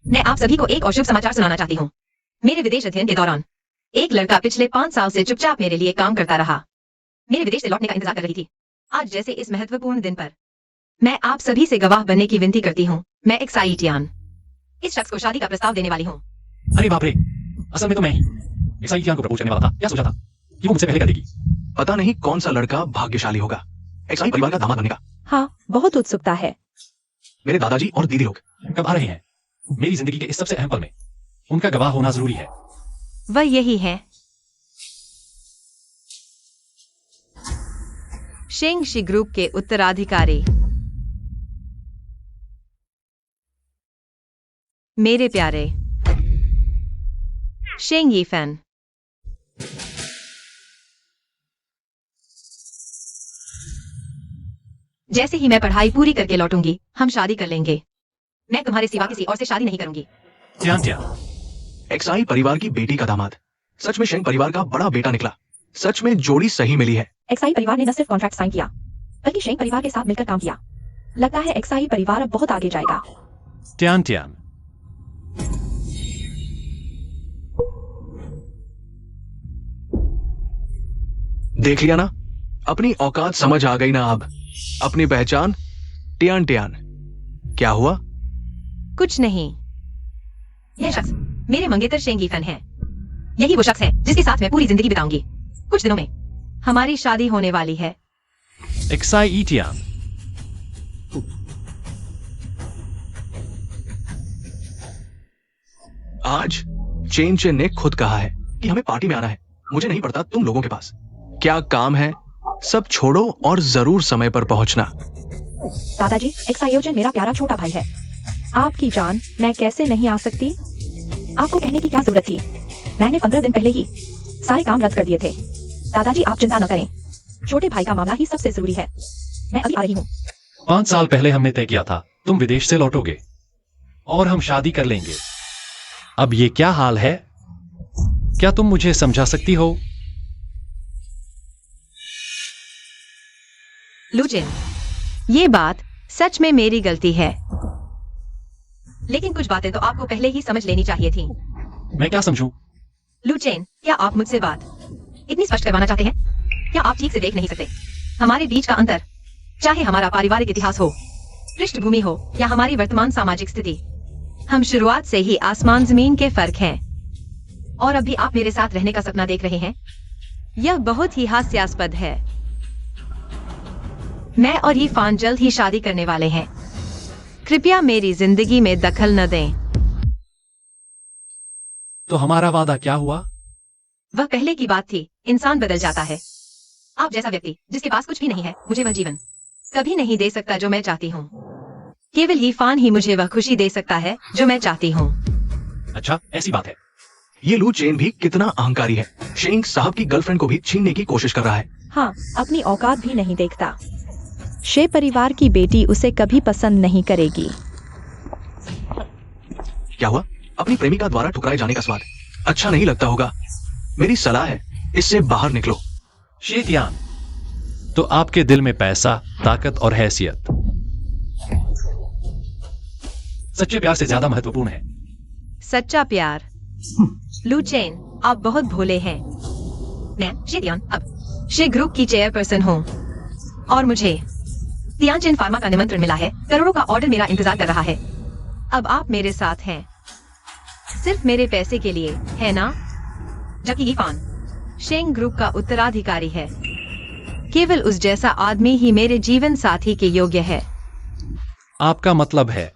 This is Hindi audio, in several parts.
मैं आप सभी को एक और शुभ समाचार सुनाना चाहती हूँ। मेरे विदेश अध्ययन के दौरान एक लड़का पिछले 5 साल से चुपचाप मेरे लिए काम करता रहा। मेरे विदेश से लौटने का इंतजार कर रही थी। आज जैसे इस महत्वपूर्ण दिन पर मैं आप सभी से गवाह बनने की विनती करती हूँ। मैं एक्साई टियान इस शख्स को शादी का प्रस्ताव देने वाली हूँ। अरे बाप रे, असल में तो मैं एक्साई टियान को प्रपोज करने वाला था। क्या सोचा था कि वो मुझसे पहले कर देगी। पता नहीं कौन सा लड़का भाग्यशाली होगा एक्साई परिवार का दामाद बनने का। हाँ, बहुत उत्सुकता है। मेरे दादाजी और दीदी लोग कब आ रहे हैं? मेरी जिंदगी के इस सबसे अहम पल में उनका गवाह होना जरूरी है। वह यही है, शेंगशी ग्रुप के उत्तराधिकारी। मेरे प्यारे शेंग यीफेन, जैसे ही मैं पढ़ाई पूरी करके लौटूंगी हम शादी कर लेंगे। मैं तुम्हारे सिवा किसी और से शादी नहीं करूंगी। टियान टियान, एक्साई परिवार की बेटी का दामाद सच में शेंग परिवार का बड़ा बेटा निकला। सच में जोड़ी सही मिली है। एक्साई परिवार ने न सिर्फ कॉन्ट्रैक्ट साइन किया बल्कि शेंग परिवार के साथ मिलकर काम किया। लगता है एक्साई परिवार अब बहुत आगे जाएगा। टियान टियान, देख लिया ना, अपनी औकात समझ आ गई ना अब। अपनी पहचान टियान टियान। क्या हुआ? कुछ नहीं। यह शख्स मेरे मंगेतर शेंग यीफेन है। यही वो शख्स है जिसके साथ मैं पूरी जिंदगी बिताऊंगी। कुछ दिनों में हमारी शादी होने वाली है। एक्साई टियान, आज चेन चेन ने खुद कहा है कि हमें पार्टी में आना है। मुझे नहीं पड़ता तुम लोगों के पास क्या काम है। सब छोड़ो और जरूर समय पर पहुंचना। दादाजी, एक्सायोजन मेरा प्यारा छोटा भाई है। आपकी जान, मैं कैसे नहीं आ सकती? आपको कहने की क्या जरूरत थी? मैंने 15 दिन पहले ही सारे काम रद्द कर दिए थे। दादाजी, आप चिंता न करें। छोटे भाई का मामला ही सबसे जरूरी है। मैं अभी आ रही हूँ। 5 साल पहले हमने तय किया था तुम विदेश से लौटोगे और हम शादी कर लेंगे। अब ये क्या हाल है? क्या तुम मुझे समझा सकती हो? लुजिन, ये बात सच में मेरी गलती है, लेकिन कुछ बातें तो आपको पहले ही समझ लेनी चाहिए थी। मैं क्या समझूं? लुचेन, क्या आप मुझसे बात इतनी स्पष्ट करवाना चाहते हैं? क्या आप ठीक से देख नहीं सकते हमारे बीच का अंतर? चाहे हमारा पारिवारिक इतिहास हो, पृष्ठभूमि हो या हमारी वर्तमान सामाजिक स्थिति, हम शुरुआत से ही आसमान जमीन के फर्क हैं। और अभी आप मेरे साथ रहने का सपना देख रहे हैं। यह बहुत ही हास्यास्पद है। मैं और यीफान जल्द ही शादी करने वाले हैं। कृपया मेरी जिंदगी में दखल न दें। तो हमारा वादा क्या हुआ? वह पहले की बात थी। इंसान बदल जाता है। आप जैसा व्यक्ति जिसके पास कुछ भी नहीं है, मुझे वह जीवन कभी नहीं दे सकता जो मैं चाहती हूँ। केवल यीफान ही मुझे वह खुशी दे सकता है जो मैं चाहती हूँ। अच्छा, ऐसी बात है। ये लू चेन भी कितना अहंकारी है। शेंग साहब की गर्लफ्रेंड को भी छीनने की कोशिश कर रहा है। हाँ, अपनी औकात भी नहीं देखता। शे परिवार की बेटी उसे कभी पसंद नहीं करेगी। क्या हुआ? अपनी प्रेमिका द्वारा ठुकराए जाने का स्वाद अच्छा नहीं लगता होगा। मेरी सलाह है, इससे बाहर निकलो। शे टियान, तो आपके दिल में पैसा, ताकत और हैसियत सच्चे प्यार से ज्यादा महत्वपूर्ण है। सच्चा प्यार? लुचेन, आप बहुत भोले हैं। मैं शे टियान अब शे ग्रुप की चेयरपर्सन हूँ और मुझे तियानजिन फार्मा का निमंत्रण मिला है। करोड़ों का ऑर्डर मेरा इंतजार कर रहा है। अब आप मेरे साथ हैं सिर्फ मेरे पैसे के लिए, है ना? जबकि यीफान शेंग ग्रुप का उत्तराधिकारी है। केवल उस जैसा आदमी ही मेरे जीवन साथी के योग्य है। आपका मतलब है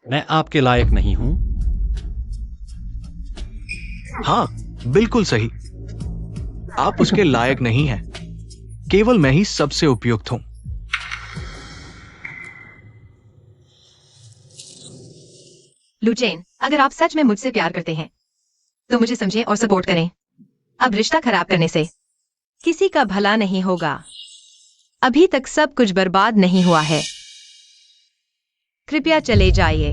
मैं आपके लायक नहीं हूं? हाँ, बिल्कुल सही। आप उसके लायक नहीं हैं। केवल मैं ही सबसे उपयुक्त हूं। लुचेन, अगर आप सच में मुझसे प्यार करते हैं तो मुझे समझें और सपोर्ट करें। अब रिश्ता खराब करने से किसी का भला नहीं होगा। अभी तक सब कुछ बर्बाद नहीं हुआ है। कृपया चले जाइए।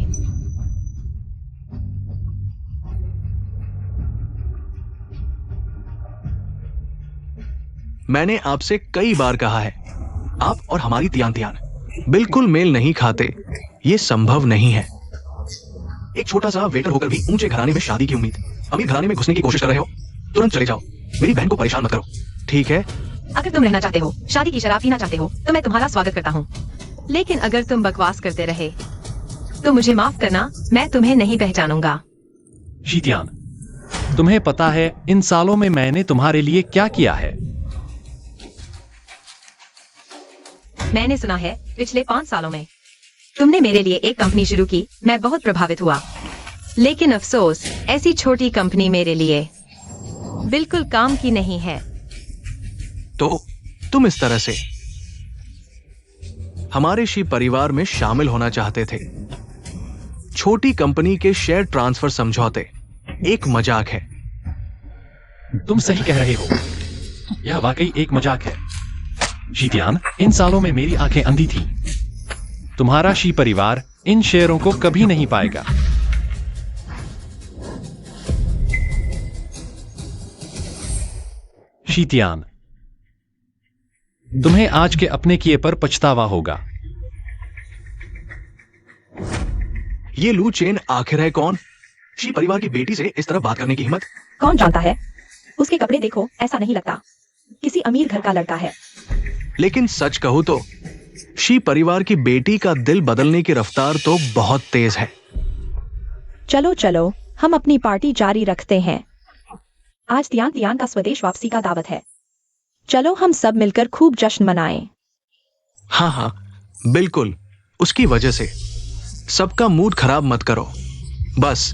मैंने आपसे कई बार कहा है, आप और हमारी तियान तियान बिल्कुल मेल नहीं खाते। ये संभव नहीं है। एक छोटा सा वेटर होकर भी ऊंचे घराने में शादी की उम्मीद, अमीर घराने में घुसने की कोशिश कर रहे हो। तुरंत चले जाओ, मेरी बहन को परेशान मत करो, ठीक है? अगर तुम रहना चाहते हो, शादी की शराब पीना चाहते हो, तो मैं तुम्हारा स्वागत करता हूँ। लेकिन अगर तुम बकवास करते रहे तो मुझे माफ करना, मैं तुम्हें नहीं पहचानूंगा। शीतियान, तुम्हें पता है इन सालों में मैंने तुम्हारे लिए क्या किया है? मैंने सुना है पिछले 5 सालों में तुमने मेरे लिए एक कंपनी शुरू की। मैं बहुत प्रभावित हुआ, लेकिन अफसोस ऐसी छोटी कंपनी मेरे लिए बिल्कुल काम की नहीं है। तो तुम इस तरह से हमारे शी परिवार में शामिल होना चाहते थे। छोटी कंपनी के शेयर ट्रांसफर समझौते एक मजाक है। तुम सही कह रहे हो, यह वाकई एक मजाक है। शीतियान, इन सालों में मेरी आंखें अंधी थी। तुम्हारा शी परिवार इन शेयरों को कभी नहीं पाएगा। शीतियान, तुम्हें आज के अपने किए पर पछतावा होगा। ये लू चेन आखिर है कौन? शी परिवार की बेटी से इस तरह बात करने की हिम्मत? कौन जानता है, उसके कपड़े देखो, ऐसा नहीं लगता किसी अमीर घर का लड़का है। लेकिन सच कहूं तो शी परिवार की बेटी का दिल बदलने की रफ्तार तो बहुत तेज है। चलो चलो, हम अपनी पार्टी जारी रखते हैं। आज तियान का स्वदेश वापसी का दावत है। चलो हम सब मिलकर खूब जश्न मनाएं। हाँ हाँ बिल्कुल, उसकी वजह से सबका मूड खराब मत करो बस।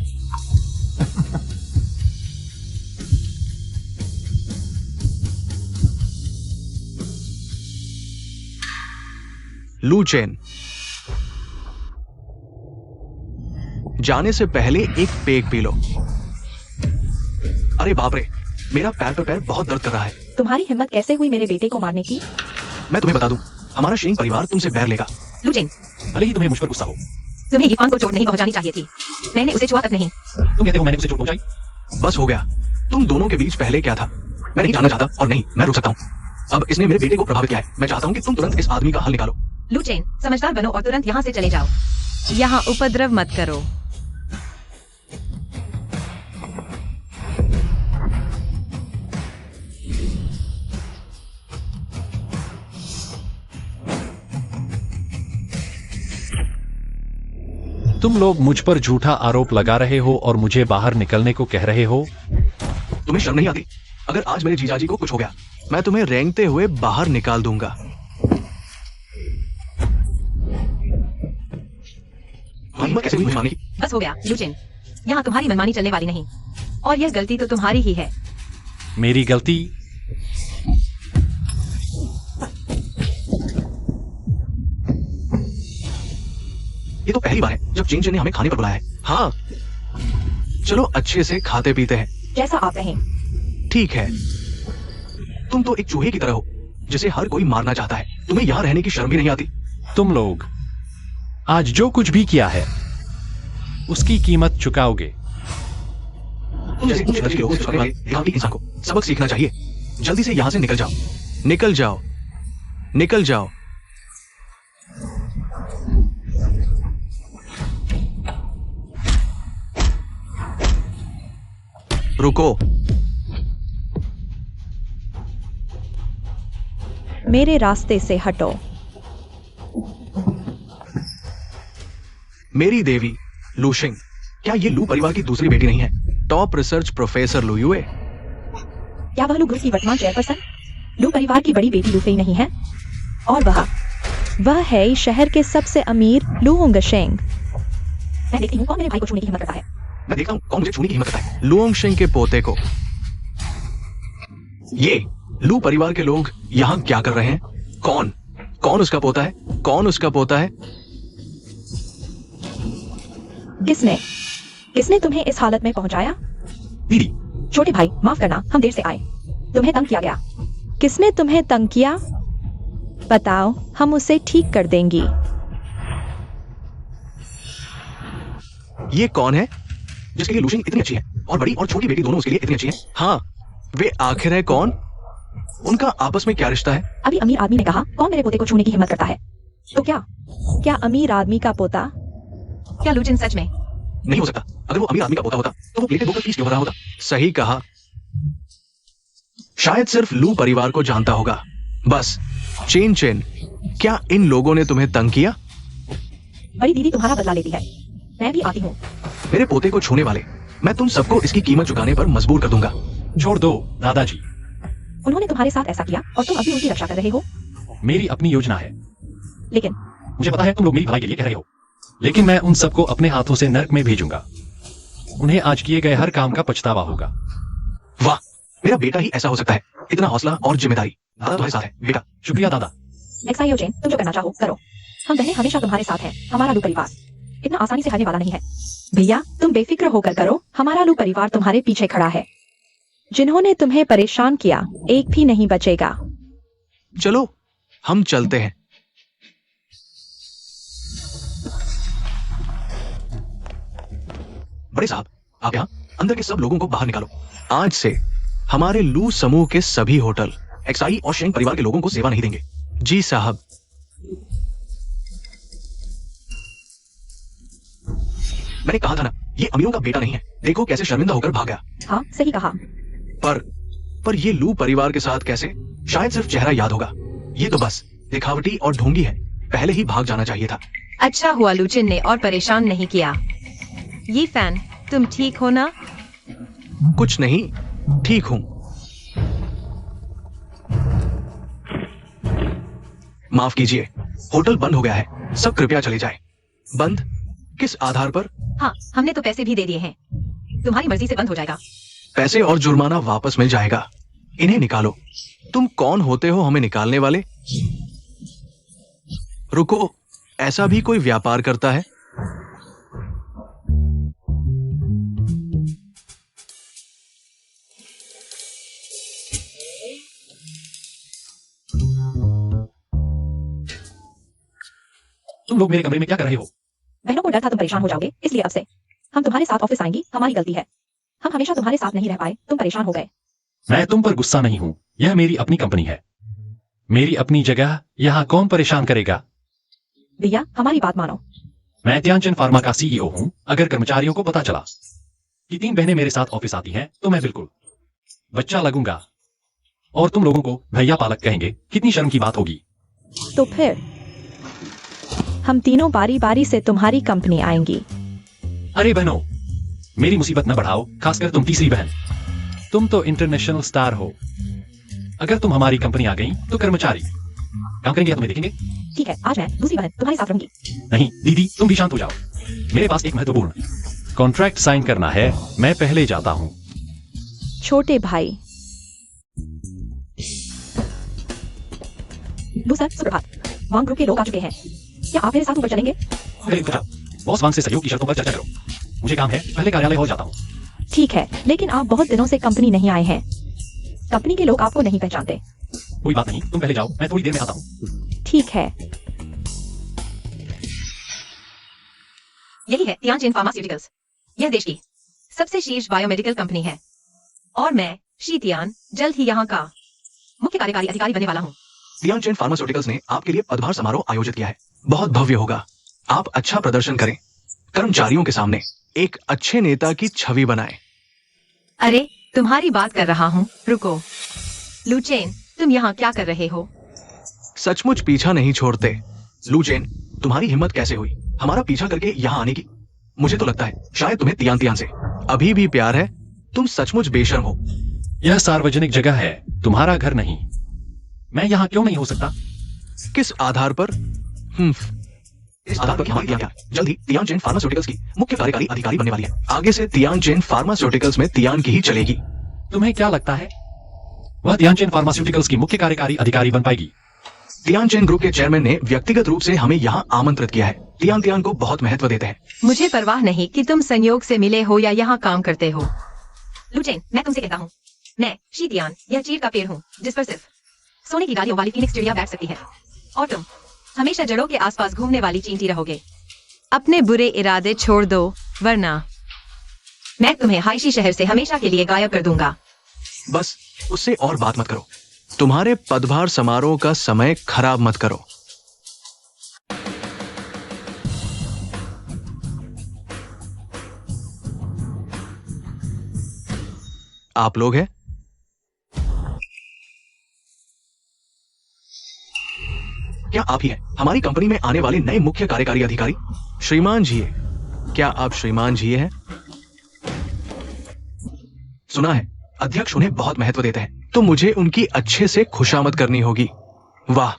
लू चेन, जाने से पहले एक पेग पी लो। अरे बाप रे, मेरा पैर पर पैर बहुत दर्द कर रहा है। तुम्हारी हिम्मत कैसे हुई मेरे बेटे को मारने की? मैं तुम्हें बता दूं, हमारा शेंग परिवार तुमसे बैर लेगा। लुचेन, भले ही तुम्हें मुझ पर गुस्सा हो। तुम्हें इरफान को चोट नहीं पहुंचानी चाहिए थी। मैंने उसे छुआ तक नहीं। तुम कहते हो मैंने उसे चोट पहुंचाई? बस हो गया। तुम दोनों के बीच पहले क्या था मैं नहीं जानना चाहता, और नहीं मैं रुक सकता हूँ। अब इसने मेरे बेटे को प्रभावित किया है। मैं चाहता हूँ कि तुम तुरंत इस आदमी का हल निकालो। लुचेन, समझदार बनो और तुरंत यहाँ से चले जाओ। यहाँ उपद्रव मत करो। तुम लोग मुझ पर झूठा आरोप लगा रहे हो और मुझे बाहर निकलने को कह रहे हो। तुम्हें शर्म नहीं आती? अगर आज मेरे जीजाजी को कुछ हो गया, मैं तुम्हें रेंगते हुए बाहर निकाल दूंगा। हिम्मत कैसे हुई मुझे मारने की? बस हो गया लुचेन, यहाँ तुम्हारी मनमानी चलने वाली नहीं, और यह गलती तो तुम्हारी ही है। मेरी गलती? ये तो पहली बार है जब चेन ने हमें खाने पर बुलाया है। हाँ चलो अच्छे से खाते पीते हैं। जैसा आप कहें। ठीक है। तुम तो एक चूहे की तरह हो जिसे हर कोई मारना चाहता है। तुम्हें यहाँ रहने की शर्म भी नहीं आती? तुम लोग आज जो कुछ भी किया है उसकी कीमत चुकाओगे। तुम जैसे ऊंचे दर्जे के लोगों से छुपाने वाले घाटी इंसान को सबक सीखना चाहिए। जल्दी से यहाँ से निकल जाओ, निकल जाओ, निकल जाओ। रुको। मेरे रास्ते से हटो। मेरी देवी लूशिंग, क्या ये लू परिवार की दूसरी बेटी नहीं है? टॉप रिसर्च प्रोफेसर लू युए। क्या वह लू ग्रुप की वर्तमान चेयरपर्सन लू परिवार की बड़ी बेटी लूफेई नहीं है? और वह है इस शहर के सबसे अमीर लू होंगशेंग। मैं देखती हूँ कौन मेरे भाई को छूने की हिम्मत करता है। मैं देखता हूँ कौन मुझे छूने की हिम्मत करता है। लुओंगशेंग के पोते को। ये लू परिवार के लोग यहाँ क्या कर रहे हैं? कौन उसका पोता है? कौन उसका पोता है? किसने तुम्हें इस हालत में पहुंचाया? दीदी। छोटे भाई माफ करना, हम देर से आए। तुम्हें तंग किया गया। किसने तुम्हें तंग किया? बताओ, हम उसे ठीक कर देंगी। ये कौन है जिसके लिए लूशिंग इतनी अच्छी है और बड़ी और छोटी बेटी दोनों उसके लिए इतनी अच्छी है? हाँ, वे आखिर है कौन? उनका आपस में क्या रिश्ता है? अभी अमीर आदमी ने कहा कौन मेरे पोते को छूने की हिम्मत करता है? तो क्या अमीर आदमी का पोता? क्या लुचेन सच में नहीं हो सकता। अगर वो अमीर आदमी का पोता होता तो वो प्लेटें धोकर फीस क्यों भर रहा होता? सही कहा। शायद सिर्फ लू परिवार को जानता होगा। बस चेन चेन, क्या इन लोगों ने तुम्हें तंग किया? बड़ी दीदी तुम्हारा बदला लेती है, मैं भी आती हूँ। मेरे पोते को छूने वाले, मैं तुम सबको इसकी कीमत चुकाने पर मजबूर कर दूंगा। छोड़ दो दादाजी, उन्होंने तुम्हारे साथ ऐसा किया और तुम अभी उनकी रक्षा कर रहे हो। मेरी अपनी योजना है। लेकिन मुझे पता है तुम लोग मेरी भलाई के लिए कह रहे हो, लेकिन मैं उन सबको अपने हाथों से नर्क में भेजूंगा। उन्हें आज किए गए हर काम का पछतावा होगा। वाह, मेरा बेटा ही ऐसा हो सकता है। इतना हौसला और जिम्मेदारी। दादा तुम्हारे साथ है बेटा। शुक्रिया दादा। एक्साइयो चेन, तुम जो करना चाहो करो। हम बहनें हमेशा तुम्हारे साथ हैं। हमारा लू परिवार इतना आसानी से हारने वाला नहीं है। भैया तुम बेफिक्र होकर करो, हमारा लू परिवार तुम्हारे पीछे खड़ा है। जिन्होंने तुम्हें परेशान किया एक भी नहीं बचेगा। चलो हम चलते हैं। बड़े साहब, आप यहाँ अंदर के सब लोगों को बाहर निकालो। आज से हमारे लू समूह के सभी होटल एक्साई और शेंग परिवार के लोगों को सेवा नहीं देंगे। जी साहब। मैंने कहा था ना, ये अमीरों का बेटा नहीं है। देखो कैसे शर्मिंदा होकर भाग गया। हाँ सही कहा। पर ये लू परिवार के साथ कैसे? शायद सिर्फ चेहरा याद होगा। ये तो बस दिखावटी और ढोंगी है। पहले ही भाग जाना चाहिए था। अच्छा हुआ लुचिन ने और परेशान नहीं किया। ये फैन, तुम ठीक हो ना? कुछ नहीं, ठीक हूं। माफ कीजिए, होटल बंद हो गया है। सब कृपया चले जाएं। बंद? किस आधार पर? हाँ, हमने तो पैसे भी दे दिए हैं। तुम्हारी मर्जी से बंद हो जाएगा। पैसे और जुर्माना वापस मिल जाएगा। इन्हें निकालो। तुम कौन होते हो हमें निकालने वाले? रुको, ऐसा भी कोई व्यापार करता है? तुम लोग मेरे कमरे में क्या कर रहे हो? बहनों को डर था तुम परेशान हो जाओगे, इसलिए अब से हम तुम्हारे साथ ऑफिस आएंगी। हमारी गलती है, हम हमेशा तुम्हारे साथ नहीं रह पाए, तुम परेशान हो गए। मैं तुम पर गुस्सा नहीं हूँ। यह मेरी अपनी कंपनी है, मेरी अपनी जगह। यहाँ कौन परेशान करेगा? भैया हमारी बात मानो। मैं तियानजिन फार्मा का सीईओ हूँ। अगर कर्मचारियों को पता चला कि 3 बहनें मेरे साथ ऑफिस आती हैं, तो मैं बिल्कुल बच्चा लगूंगा और तुम लोगों को भैया पालक कहेंगे। कितनी शर्म की बात होगी। तो फिर हम तीनों बारी बारी से तुम्हारी कंपनी आएंगी। अरे बहनों, मेरी मुसीबत न बढ़ाओ, खासकर तुम तीसरी बहन। तुम तो इंटरनेशनल स्टार हो। अगर तुम हमारी कंपनी आ गई तो कर्मचारी काम करेंगे या तुम्हें देखेंगे? ठीक है, आज मैं दूसरी बहन तुम्हारे साथ रहूंगी। नहीं दीदी, तुम भी शांत हो जाओ। मेरे पास एक महत्वपूर्ण कॉन्ट्रैक्ट साइन करना है। मैं पहले जाता हूँ। छोटे भाई। सर सुप्रभात। वांग ग्रुप के लोग आ चुके हैं। क्या आप मेरे साथ ऊपर चलेंगे? अरे बेटा, बॉस वांग से सहयोग की शर्तों पर चर्चा करो। मुझे काम है, पहले कार्यालय हॉल जाता हूँ। ठीक है, लेकिन आप बहुत दिनों से कंपनी नहीं आए हैं। कंपनी के लोग आपको नहीं पहचानते। कोई बात नहीं, तुम पहले जाओ, मैं थोड़ी देर में आता हूँ। ठीक है। यही है तियानजिन फार्मास्यूटिकल्स। यह देश की सबसे शीर्ष बायोमेडिकल कंपनी है और मैं शी तियान जल्द ही यहाँ का मुख्य कार्यकारी अधिकारी बनने वाला हूँ। तियानजिन फार्मास्यूटिकल्स ने आपके लिए पदभार समारोह आयोजित किया है। बहुत भव्य होगा। आप अच्छा प्रदर्शन करें। कर्मचारियों के सामने एक अच्छे नेता की छवि बनाएं। अरे तुम्हारी बात कर रहा हूँ, रुको। लुचेन, तुम यहाँ क्या कर रहे हो? सचमुच पीछा नहीं छोड़ते। लूचेन, तुम्हारी हिम्मत कैसे हुई हमारा पीछा करके यहाँ आने की? मुझे तो लगता है शायद तुम्हें तियान तियान से अभी भी प्यार है। तुम सचमुच बेशर्म हो। यह सार्वजनिक जगह है, तुम्हारा घर नहीं। मैं यहाँ क्यों नहीं हो सकता? किस आधार पर? इस आधार पर कि हमारी तियान जल्द ही तियानजिन फार्मास्यूटिकल्स की मुख्य कार्यकारी अधिकारी बनने वाली है। आगे से तियानजिन फार्मास्यूटिकल्स में तियान की ही चलेगी। तुम्हें क्या लगता है वह तियानजिन फार्मास्यूटिकल्स की मुख्य कार्यकारी अधिकारी बन पाएगी? तियानजिन ग्रुप के चेयरमैन ने व्यक्तिगत रूप से हमें यहाँ आमंत्रित किया है। तियान तियान को बहुत महत्व देते हैं। मुझे परवाह नहीं कि तुम संयोग से मिले हो या यहाँ काम करते हो। लुचेन, मैं तुमसे कहता हूँ, मैं शी तियान यह चीड़ का पेड़ हूँ जिस पर सिर्फ सोने की डालियों वाली फीनिक्स चिड़िया बैठ सकती है और तुम हमेशा जड़ों के आसपास घूमने वाली चींटी रहोगे। अपने बुरे इरादे छोड़ दो, वरना मैं तुम्हें हाइशी शहर से हमेशा के लिए गायब कर दूंगा। बस उससे और बात मत करो। तुम्हारे पदभार समारोह का समय खराब मत करो। आप लोग हैं? क्या आप ही हैं हमारी कंपनी में आने वाले नए मुख्य कार्यकारी अधिकारी? श्रीमान जी, क्या आप श्रीमान जी हैं? सुना है अध्यक्ष उन्हें बहुत महत्व देते हैं, तो मुझे उनकी अच्छे से खुशामद करनी होगी। वाह,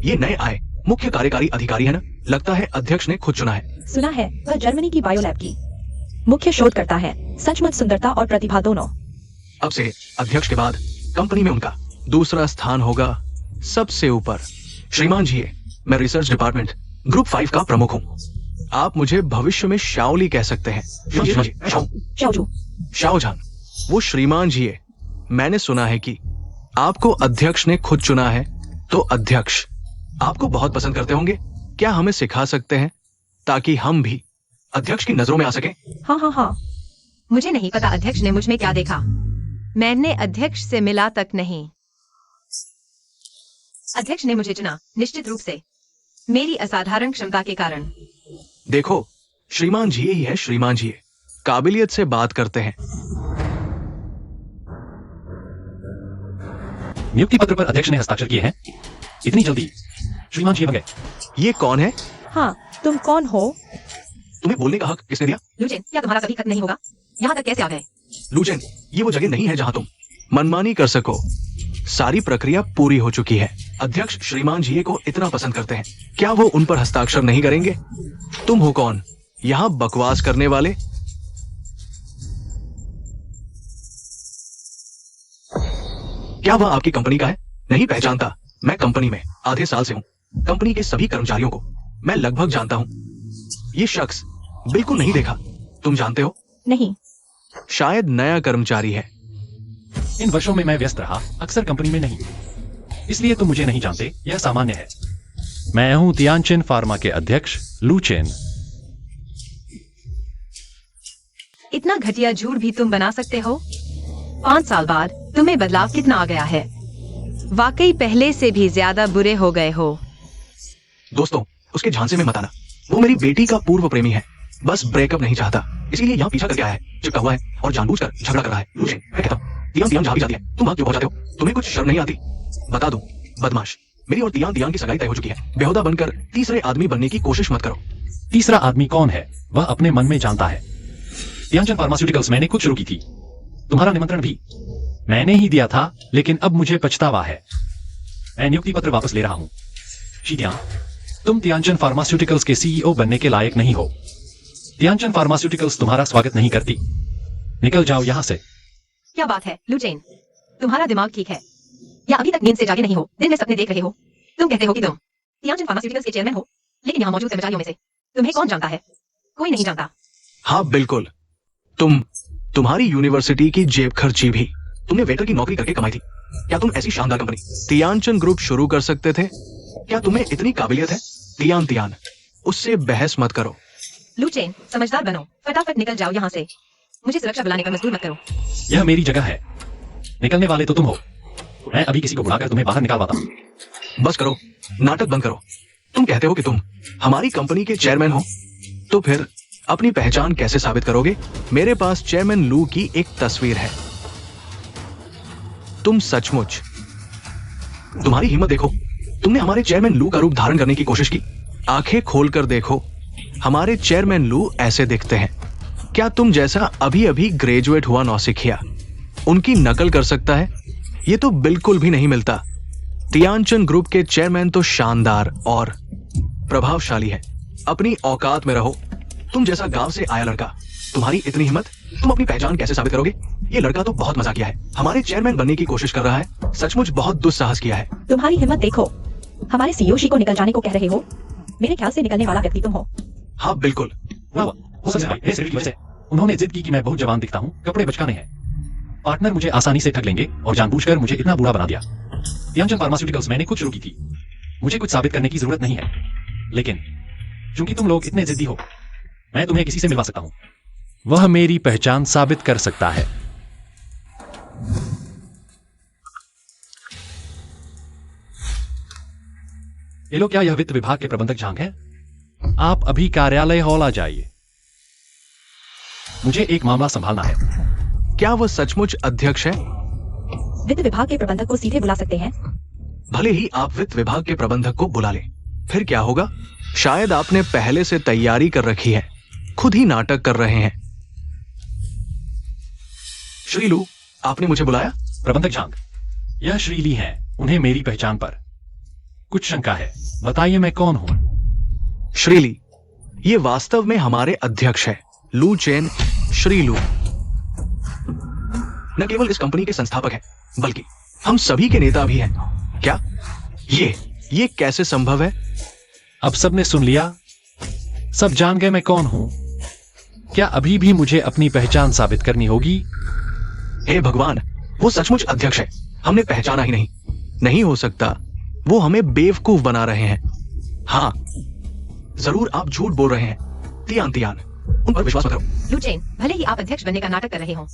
ये नए आए मुख्य कार्यकारी अधिकारी है ना? लगता है अध्यक्ष ने खुद चुना है। सुना है वह जर्मनी की बायोलैब की मुख्य शोधकर्ता है। सचमुच सुंदरता और प्रतिभा दोनों। अब से अध्यक्ष के बाद कंपनी में उनका दूसरा स्थान होगा, सबसे ऊपर। श्रीमान जी, मैं रिसर्च डिपार्टमेंट ग्रुप 5 का प्रमुख हूँ। आप मुझे भविष्य में शाओली कह सकते हैं। शाओजू। शाओजान, वो श्रीमान जी, मैंने सुना है कि आपको अध्यक्ष ने खुद चुना है, तो अध्यक्ष आपको बहुत पसंद करते होंगे। क्या हमें सिखा सकते हैं ताकि हम भी अध्यक्ष की नजरों में आ सकें? हाँ। मुझे नहीं पता अध्यक्ष ने मुझ में क्या देखा। मैंने अध्यक्ष से मिला तक नहीं। अध्यक्ष ने मुझे चुना निश्चित रूप से मेरी असाधारण क्षमता के कारण। देखो, श्रीमान जी ही है। श्रीमान जी काबिलियत से बात करते हैं। नियुक्ति पत्र पर अध्यक्ष ने हस्ताक्षर किए हैं। इतनी जल्दी श्रीमान जी बन गए। ये कौन है? हाँ, तुम कौन हो? तुम्हें बोलने का हक किसने दिया? लुचेन, क्या तुम्हारा कभी खत्म नहीं होगा? यहाँ तक कैसे आ गए? लुचेन, ये वो जगह नहीं है जहां तुम मनमानी कर सको। सारी प्रक्रिया पूरी हो चुकी है। अध्यक्ष श्रीमान जी को इतना पसंद करते हैं, क्या वो उन पर हस्ताक्षर नहीं करेंगे? तुम हो कौन यहाँ बकवास करने वाले? क्या वह आपकी कंपनी का है? नहीं पहचानता। मैं कंपनी में आधे साल से हूँ। कंपनी के सभी कर्मचारियों को मैं लगभग जानता हूँ। ये शख्स बिल्कुल नहीं देखा। तुम जानते हो? नहीं। शायद नया कर्मचारी है। इन वर्षों में मैं व्यस्त रहा, अक्सर कंपनी में नहीं, इसलिए तुम मुझे नहीं जानते। यह सामान्य है। मैं हूं तियानचिन फार्मा के अध्यक्ष लुचेन। इतना घटिया झूठ भी तुम बना सकते हो? 5 साल बाद तुम्हें बदलाव कितना आ गया है? वाकई पहले से भी ज्यादा बुरे हो गए हो। दोस्तों, उसके झांसे में मत आना। वो मेरी बेटी का पूर्व प्रेमी है, बस ब्रेकअप नहीं चाहता, इसीलिए यहाँ पीछा करके आया है, चिपका हुआ है और जानबूझकर झगड़ा कर रहा है। लुचेन, मैं कहता हूँ तियान जहाँ भी जाती है तुम वहां क्यों पहुंच जाते हो? तुम्हें कुछ शर्म नहीं आती? बता दूं, बदमाश, मेरी और तियान की सगाई तय हो चुकी है। बेहुदा बनकर तीसरे आदमी बनने की कोशिश मत करो। तीसरा आदमी कौन है वह अपने मन में जानता है। तियानचिन फार्मास्यूटिकल्स मैंने खुद शुरू की थी। तुम्हारा निमंत्रण भी मैंने ही दिया था, लेकिन अब मुझे पछतावा है। मैं नियुक्ति पत्र वापस ले रहा हूँ। शीतियान, तुम तियानचिन फार्मास्यूटिकल्स के सीईओ बनने के लायक नहीं हो। तियानचिन फार्मास्यूटिकल्स तुम्हारा स्वागत नहीं करती। निकल जाओ यहाँ से। क्या बात है लुचेन, तुम्हारा दिमाग ठीक है या अभी तक नींद से जागे नहीं हो? दिन में सपने देख रहे हो? तुम कहते हो कि तुम तियानचिन फार्मास्यूटिकल्स के चेयरमैन हो, लेकिन यहाँ मौजूद कर्मचारियों में से तुम्हें कौन जानता है? कोई नहीं जानता। हाँ बिल्कुल, तुम्हारी यूनिवर्सिटी की जेब खर्ची भी तुमने वेटर की नौकरी करके कमाई थी। क्या तुम ऐसी शानदार कंपनी तियानचिन ग्रुप शुरू कर सकते थे? क्या तुम्हें इतनी काबिलियत है? तियान, उससे बहस मत करो। लुचेन, समझदार बनो, फटाफट निकल जाओ यहाँ से। मुझे सुरक्षा बुलाने पर मजबूर मत करो। यह मेरी जगह है। निकलने वाले तो तुम हो। मैं अभी किसी को बुलाकर तुम्हें बाहर निकालवाता हूँ। बस करो, नाटक बंद करो। तुम कहते हो कि तुम हमारी कंपनी के चेयरमैन हो, तो फिर अपनी पहचान कैसे साबित करोगे? मेरे पास चेयरमैन लू की एक तस्वीर है। तुम सचमुच, तुम्हारी हिम्मत देखो। तुमने हमारे चेयरमैन लू का रूप धारण करने की कोशिश की। आंखें खोलकर देखो, हमारे चेयरमैन लू ऐसे दिखते हैं। क्या तुम जैसा अभी अभी ग्रेजुएट हुआ नौसिखिया उनकी नकल कर सकता है? ये तो बिल्कुल भी नहीं मिलता। तियानचिन ग्रुप के चेयरमैन तो शानदार और प्रभावशाली है। अपनी औकात में रहो। तुम जैसा गांव से आया लड़का, तुम्हारी इतनी हिम्मत, तुम अपनी पहचान कैसे साबित करोगे? ये लड़का तो बहुत मजा किया है, हमारे चेयरमैन बनने की कोशिश कर रहा है। सचमुच बहुत दुस्साहस किया है। तुम्हारी हिम्मत देखो। हमारे सीईओ को निकल जाने को कह रहे हो? मेरे ख्याल से निकलने वाला व्यक्ति तुम हो। हाँ बिल्कुल। उन्होंने जिद की कि मैं बहुत जवान दिखता हूँ, कपड़े बचकाने हैं। पार्टनर मुझे आसानी से ठग लेंगे और जानबूझकर मुझे इतना बुरा बना दिया। तियानचिन फार्मास्यूटिकल्स मैंने खुद शुरू की थी। मुझे कुछ साबित करने की जरूरत नहीं है, लेकिन चूंकि तुम लोग इतने जिद्दी हो, मैं तुम्हें किसी से मिलवा सकता हूं। वह मेरी पहचान साबित कर सकता है। ये लोग क्या यह वित्त विभाग के प्रबंधक झांग हैं? आप अभी कार्यालय हॉल आ जाइए। मुझे एक मामला संभालना है। क्या वह सचमुच अध्यक्ष है? वित्त विभाग के प्रबंधक को सीधे बुला सकते हैं। भले ही आप वित्त विभाग के प्रबंधक को बुला लें, फिर क्या होगा? शायद आपने पहले से तैयारी कर रखी है, खुद ही नाटक कर रहे हैं। श्रीलू, आपने मुझे बुलाया? प्रबंधक झांग, यह श्रीली है। उन्हें मेरी पहचान पर कुछ शंका है। बताइए मैं कौन हूं? श्रीली, ये वास्तव में हमारे अध्यक्ष है, लू चेन श्रीलू। न केवल इस कंपनी के संस्थापक हैं, बल्कि हम सभी के नेता भी हैं। क्या ये कैसे संभव है? अब सबने सुन लिया, सब जान गए मैं कौन हूं। क्या अभी भी मुझे अपनी पहचान साबित करनी होगी? हे भगवान, वो सचमुच अध्यक्ष है। हमने पहचाना ही नहीं। नहीं हो सकता, वो हमें बेवकूफ बना रहे हैं। हाँ, जरूर आप झूठ बोल रहे हैं। तियान, उन पर विश्वास मत करो। लू चेन, भले ही आप अध्यक्ष बनने का नाटक कर रहे हो,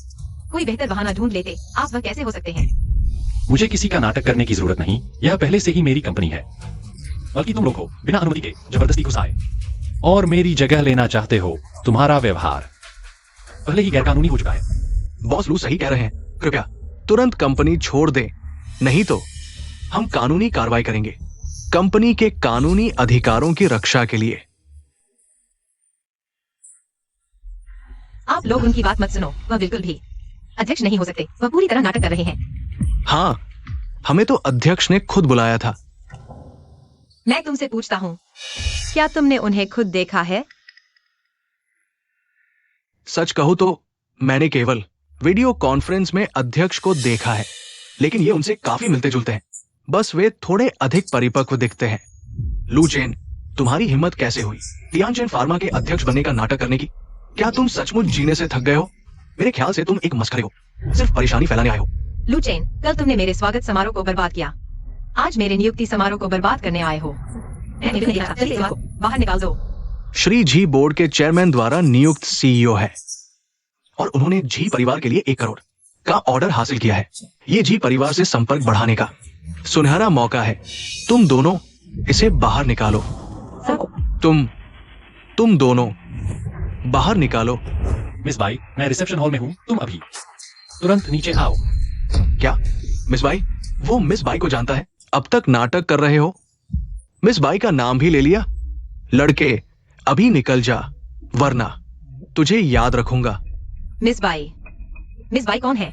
कोई बेहतर बहाना ढूंढ लेते, आप वह कैसे हो सकते हैं? मुझे किसी का नाटक करने की जरूरत नहीं। यह पहले से ही मेरी कंपनी है। बल्कि तुम लोग हो बिना अनुमति के जबरदस्ती घुस आए और मेरी जगह लेना चाहते हो। तुम्हारा व्यवहार पहले ही गैरकानूनी हो चुका है। बॉस लू सही कह रहे हैं। कृपया तुरंत कंपनी छोड़ दें, नहीं तो हम कानूनी कार्रवाई करेंगे, कंपनी के कानूनी अधिकारों की रक्षा के लिए। आप लोग उनकी बात मत सुनो, वह बिल्कुल भी अध्यक्ष नहीं हो सकते। वह पूरी तरह नाटक कर रहे हैं। हाँ, हमें तो अध्यक्ष ने खुद बुलाया था। मैं तुमसे पूछता हूँ, क्या तुमने उन्हें खुद देखा है? सच कहूं तो मैंने केवल वीडियो कॉन्फ्रेंस में अध्यक्ष को देखा है, लेकिन ये उनसे काफी मिलते जुलते हैं। बस वे थोड़े अधिक परिपक्व दिखते हैं। लू चेन, तुम्हारी हिम्मत कैसे हुई तियानजिन फार्मा के अध्यक्ष बनने का नाटक करने की? क्या तुम सचमुच जीने से थक गए हो? मेरे ख्याल से तुम एक मस्खरे हो, सिर्फ परेशानी फैलाने आए हो। लू चेन, कल तुमने मेरे स्वागत समारोह को बर्बाद किया, आज मेरे नियुक्ति समारोह को बर्बाद करने आए हो। बाहर निकाल दो। श्री जी बोर्ड के चेयरमैन द्वारा नियुक्त सीईओ है और उन्होंने जी परिवार के लिए 1 करोड़ का ऑर्डर हासिल किया है। ये जी परिवार से संपर्क बढ़ाने का सुनहरा मौका है। तुम दोनों इसे बाहर निकालो। तुम दोनों बाहर निकालो। मिस बाई, मैं रिसेप्शन हॉल में हूं, तुम अभी तुरंत नीचे आओ। क्या मिस बाई? वो मिस बाई को जानता है? अब तक नाटक कर रहे हो। मिस बाई का नाम भी ले लिया। लड़के, अभी निकल जा, वरना तुझे याद रखूंगा। मिस बाई कौन है?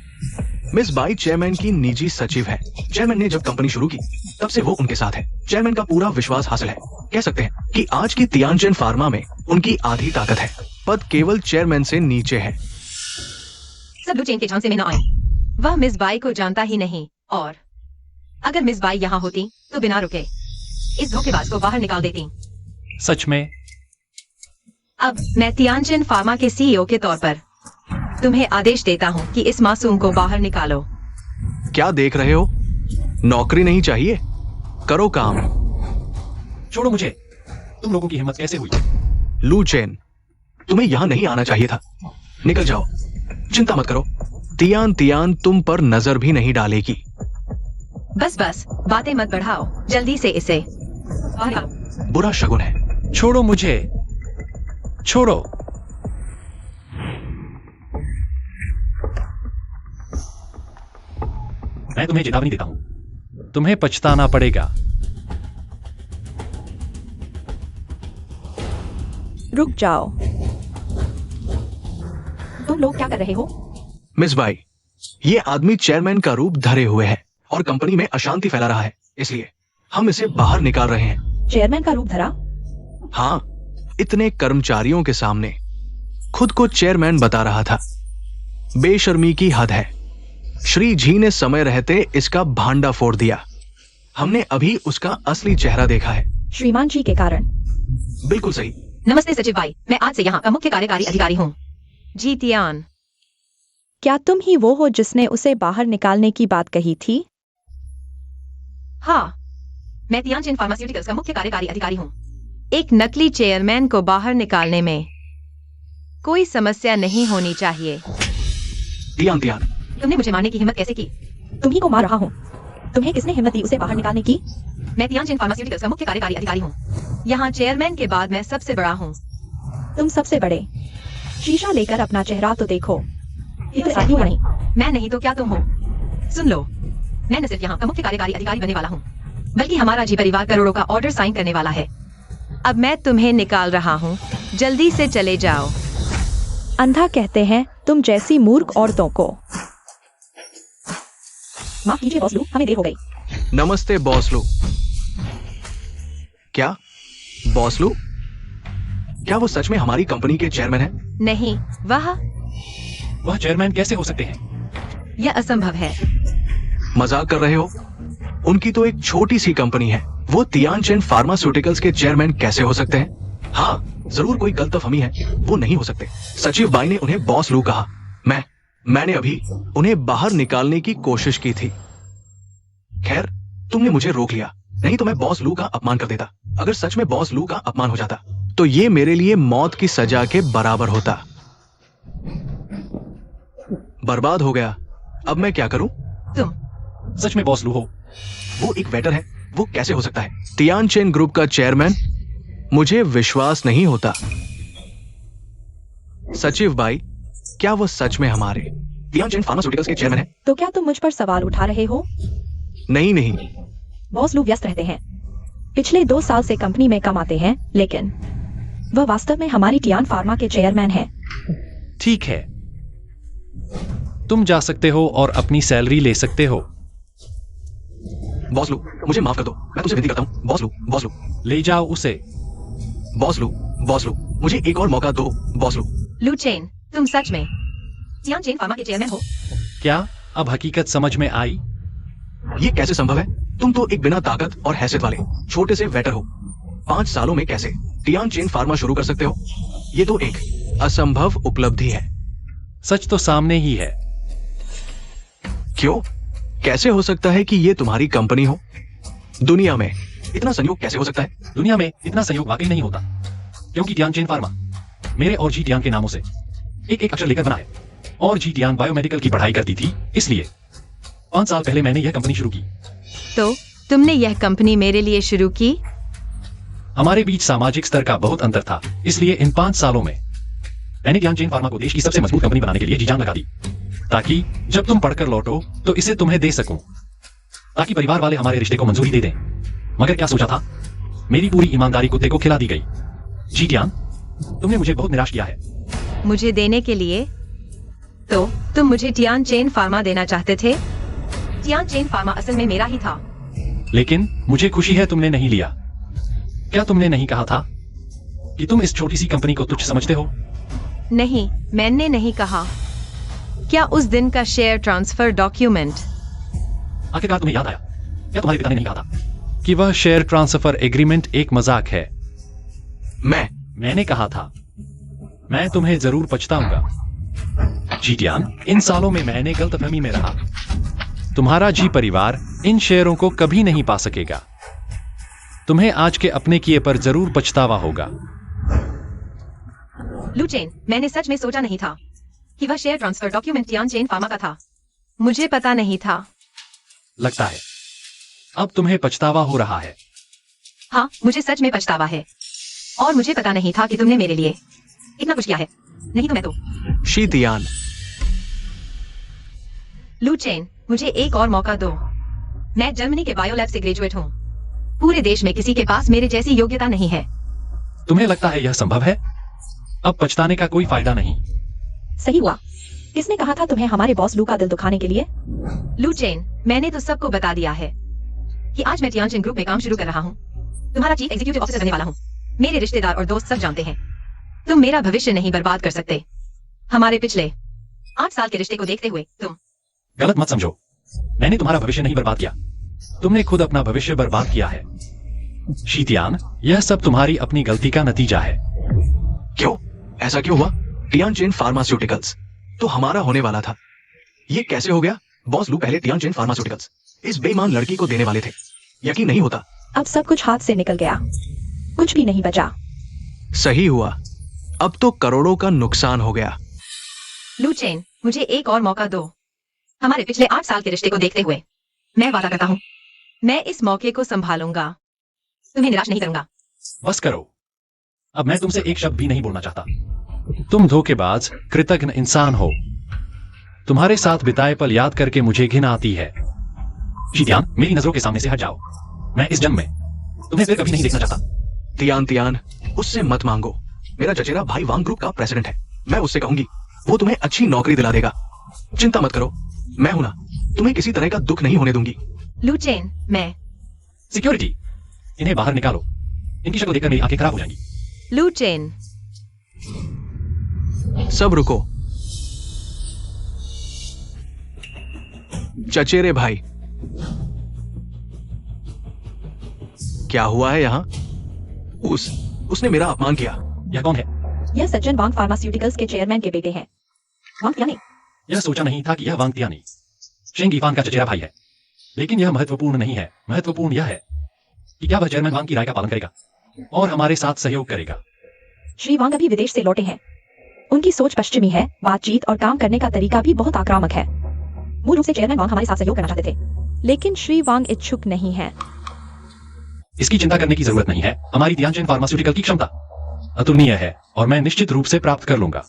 मिस बाई चेयरमैन की निजी सचिव है। चेयरमैन ने जब कंपनी शुरू की तब से वो उनके साथ है। चेयरमैन का पूरा विश्वास हासिल है। कह सकते हैं कि आज की तियानजिन फार्मा में उनकी आधी ताकत है। पद केवल चेयरमैन से नीचे है। सब लू चेन के झांसे में न आए। वह मिस बाई को जानता ही नहीं, और अगर मिस बाई यहाँ होती तो बिना रुके इस धोखेबाज को बाहर निकाल देती। सच में? अब मैं तियानजिन फार्मा के सीईओ के तौर पर तुम्हें आदेश देता हूँ कि इस मासूम को बाहर निकालो। क्या देख रहे हो? नौकरी नहीं चाहिए? करो काम। छोड़ो मुझे। तुम लोगों की हिम्मत कैसे हुई? लू चेन, तुम्हें यहां नहीं आना चाहिए था। निकल जाओ, चिंता मत करो। तियान तुम पर नजर भी नहीं डालेगी। बस बातें मत बढ़ाओ, जल्दी से इसे बाहर निकालो। बुरा शगुन है। छोड़ो मुझे, छोड़ो। मैं तुम्हें चेतावनी देता हूं, तुम्हें पछताना पड़ेगा। रुक जाओ। तुम लोग क्या कर रहे हो? मिस बाई, ये आदमी चेयरमैन का रूप धरे हुए है और कंपनी में अशांति फैला रहा है, इसलिए हम इसे बाहर निकाल रहे हैं। चेयरमैन का रूप धरा? हाँ, इतने कर्मचारियों के सामने खुद को चेयरमैन बता रहा था। बेशर्मी की हद है। श्री जी ने समय रहते इसका भांडा फोड़ दिया। हमने अभी उसका असली चेहरा देखा है। श्रीमान जी के कारण। बिल्कुल सही। नमस्ते सचिव भाई, मैं आज से यहाँ का मुख्य कार्यकारी अधिकारी हूँ। जी तियान। क्या तुम ही वो हो जिसने उसे बाहर निकालने की बात कही थी? हाँ, मैं तियानजिन फार्मास्यूटिकल्स का मुख्य कार्यकारी अधिकारी हूँ। एक नकली चेयरमैन को बाहर निकालने में कोई समस्या नहीं होनी चाहिए। तियान, तुमने मुझे मारने की हिम्मत कैसे की? तुम ही को मार रहा हूँ। तुम्हें किसने हिम्मत दी उसे बाहर निकालने की? मैं तियानजिन फार्मास्यूटिकल्स का मुख्य कार्यकारी अधिकारी हूँ। यहाँ चेयरमैन के बाद मैं सबसे बड़ा हूँ। तुम सबसे बड़े? शीशा लेकर अपना चेहरा तो देखो। ये तो सही हुआ नहीं। मैं नहीं तो क्या तुम हो? सुन लो, मैं न सिर्फ यहाँ का मुख्य कार्यकारी अधिकारी बनने वाला हूँ, बल्कि हमारा जी परिवार करोड़ों का ऑर्डर साइन करने वाला है। अब मैं तुम्हें निकाल रहा हूँ, जल्दी से चले जाओ। अंधा कहते हैं तुम जैसी मूर्ख औरतों को। माफ कीजिए बॉस लू, हमें देर हो गई। नमस्ते बॉस लू। क्या बॉस लू, क्या वो सच में हमारी कंपनी के चेयरमैन हैं? नहीं, वह चेयरमैन कैसे हो सकते हैं? यह असंभव है। मजाक कर रहे हो? उनकी तो एक छोटी सी कंपनी है, वो तियानचेन फार्मास्यूटिकल्स के चेयरमैन कैसे हो सकते हैं? हाँ, जरूर कोई गलतफहमी है, वो नहीं हो सकते। सचिव बाई ने उन्हें बॉस लू कहा। मैंने अभी उन्हें बाहर निकालने की कोशिश की थी। खैर, तुमने मुझे रोक लिया, नहीं तो मैं बॉस लू का अपमान कर देता। अगर सच में बॉस लू का अपमान हो जाता तो ये मेरे लिए मौत की सजा के बराबर होता। बर्बाद हो गया। अब मैं क्या करूं? तुम सच में बॉस लू हो? वो एक वेटर है, वो कैसे हो सकता है? तियानचेन ग्रुप का चेयरमैन? मुझे विश्वास नहीं होता। सचिव बाई, क्या वो सच में हमारे तियानचेन फार्मास्यूटिकल्स के चेयरमैन हैं? तो क्या तुम मुझ पर सवाल उठा रहे हो? नहीं। बॉस लू व्यस्त रहते हैं, पिछले 2 साल से कंपनी में कमाते हैं, लेकिन वह वास्तव में हमारी टियान फार्मा के चेयरमैन हैं। ठीक है, तुम जा सकते हो और अपनी सैलरी ले सकते हो। बॉस लू, मुझे माफ कर दो, मैं तुमसे विनती करता हूँ। बॉस लू, ले जाओ उसे। बॉस लू, मुझे एक और मौका दो। बॉस लू। लू चेन, तुम सच में तियानचेन फार्मा के चेयरमैन हो? क्या अब हकीकत समझ में आई? ये कैसे संभव है? तुम तो एक बिना ताकत और हैसियत वाले छोटे से वेटर हो। 5 सालों में कैसे तियानचेन फार्मा शुरू कर सकते हो? ये तो एक असंभव उपलब्धि है। सच तो सामने ही है। क्यों? कैसे हो सकता है कि ये तुम्हारी कंपनी हो? दुनिया में इतना संयोग कैसे हो सकता है? दुनिया में इतना संयोग वाकई नहीं होता, क्योंकि तियानचेन फार्मा मेरे और जी टियान के नामों से एक अक्षर लेकर बना है। और जी टियान बायोमेडिकल की पढ़ाई करती थी, इसलिए 5 साल पहले मैंने यह कंपनी शुरू की। तो तुमने यह कंपनी मेरे लिए शुरू की? हमारे बीच सामाजिक स्तर का बहुत अंतर था, इसलिए इन 5 सालों में मैंने तियानचेन फार्मा को देश की सबसे मजबूत कंपनी बनाने के लिए जी जान लगा दी, ताकि जब तुम पढ़कर लौटो तो इसे तुम्हें दे सकूं, ताकि परिवार वाले हमारे रिश्ते को मंजूरी दे दें। मगर क्या सोचा था, मेरी पूरी ईमानदारी कुत्ते को खिला दी गई। जी टियान, तुमने मुझे बहुत निराश किया है। मुझे देने के लिए? तो तुम मुझे तियानचेन फार्मा देना चाहते थे? तियानचेन फार्मा असल में मेरा ही था। लेकिन मुझे खुशी है तुमने नहीं लिया। क्या तुमने नहीं कहा था कि तुम इस छोटी सी कंपनी को तुच्छ समझते हो? नहीं, मैंने नहीं कहा। क्या उस दिन का शेयर ट्रांसफर डॉक्यूमेंट? आखिरकार तुम्हें याद आया? क्या तुम्हारे पिता ने नहीं कहा था कि वह शेयर ट्रांसफर एग्रीमेंट एक मजाक है? मैंने कहा था, मैं तुम्हें जरूर पछताऊंगा। जी टियान, इन सालों में मैंने गलतफहमी में रहा। तुम्हारा जी परिवार इन शेयरों को कभी नहीं पा सकेगा। तुम्हें आज के अपने किए पर जरूर पछतावा होगा। लू चेन, मैंने सच में सोचा नहीं था कि वह शेयर ट्रांसफर डॉक्यूमेंट तियानचेन फार्मा का था। मुझे पता नहीं था। लगता है अब तुम्हें पछतावा हो रहा है। हाँ, मुझे सच में पछतावा है। और मुझे पता नहीं था कि तुमने मेरे लिए इतना कुछ किया है। नहीं तो मैं तो। She Tian. लू चेन, मुझे एक और मौका दो। मैं जर्मनी के बायोलैब से ग्रेजुएट हूँ। पूरे देश में किसी के पास मेरे जैसी योग्यता नहीं है। तुम्हें लगता है यह संभव है? अब पछताने का कोई फायदा नहीं। सही हुआ। किसने कहा था तुम्हें हमारे बॉस लू का दिल दुखाने के लिए? लू चेन, मैंने तो सबको बता दिया है कि आज मैं तियानचेन ग्रुप में काम शुरू कर रहा हूँ। तुम्हारा चीफ एग्जीक्यूटिव ऑफिसर बनने वाला हूँ। मेरे रिश्तेदार और दोस्त सब जानते हैं। तुम मेरा भविष्य नहीं बर्बाद कर सकते। हमारे पिछले 8 साल के रिश्ते को देखते हुए तुम गलत मत समझो। मैंने तुम्हारा भविष्य नहीं बर्बाद किया, तुमने खुद अपना भविष्य बर्बाद किया है। शी तियान, यह सब तुम्हारी अपनी गलती का नतीजा है। क्यों? ऐसा क्यों हुआ? तियानचेन फार्मास्यूटिकल्स तो हमारा होने वाला था। ये कैसे हो गया? बॉस लू पहले तियानचेन फार्मास्यूटिकल्स इस बेईमान लड़की को देने वाले थे। यकीन नहीं होता। अब सब कुछ हाथ से निकल गया, कुछ भी नहीं बचा। सही हुआ। अब तो करोड़ों का नुकसान हो गया। लू चेन, मुझे एक और मौका दो। हमारे पिछले 8 साल के रिश्ते को देखते हुए मैं वादा करता हूँ, मैं इस मौके को संभालूंगा। तुम्हें निराश नहीं करूंगा। बस करो। अब मैं तुमसे एक शब्द भी नहीं बोलना चाहता। तुम धोखेबाज, कृतघ्न इंसान हो। तुम्हारे साथ बिताए पल याद करके मुझे घिन आती है। शीतियान, मेरी नजरों के सामने से हट जाओ। मैं इस जन्म में तुम्हें फिर कभी नहीं देखना चाहता। तियान, उससे मत मांगो। मेरा चचेरा भाई वांग ग्रुप का प्रेसिडेंट है। मैं उससे कहूंगी, वो तुम्हें अच्छी नौकरी दिला देगा। चिंता मत करो, मैं हूं ना, तुम्हें किसी तरह का दुख नहीं होने दूंगी। लू चेन, मैं। सिक्योरिटी, इन्हें बाहर निकालो। इनकी शक्ल देखकर मेरी आंखें खराब हो जाएंगी। लू चेन। सब रुको। चचेरे भाई, क्या हुआ है यहाँ? उसने मेरा अपमान किया। यह कौन है? यह सज्जन वांग फार्मास्यूटिकल्स के चेयरमैन के बेटे हैं, वांग तियानी। यह सोचा नहीं था कि यह वांग तियानी शेंग यीफान का चचेरा भाई है। लेकिन यह महत्वपूर्ण नहीं है। महत्वपूर्ण यह है कि क्या वह चेयरमैन वांग की राय का पालन करेगा और हमारे साथ सहयोग करेगा। श्री वांग अभी विदेश से लौटे हैं। उनकी सोच पश्चिमी है, बातचीत और काम करने का तरीका भी बहुत आक्रामक है। मूल रूप से चेयरमैन वांग हमारे साथ सहयोग करना चाहते थे, लेकिन श्री वांग इच्छुक नहीं है। इसकी चिंता करने की जरूरत नहीं है। हमारी तियानचेन फार्मास्यूटिकल की क्षमता अतुलनीय है और मैं निश्चित रूप से प्राप्त कर लूंगा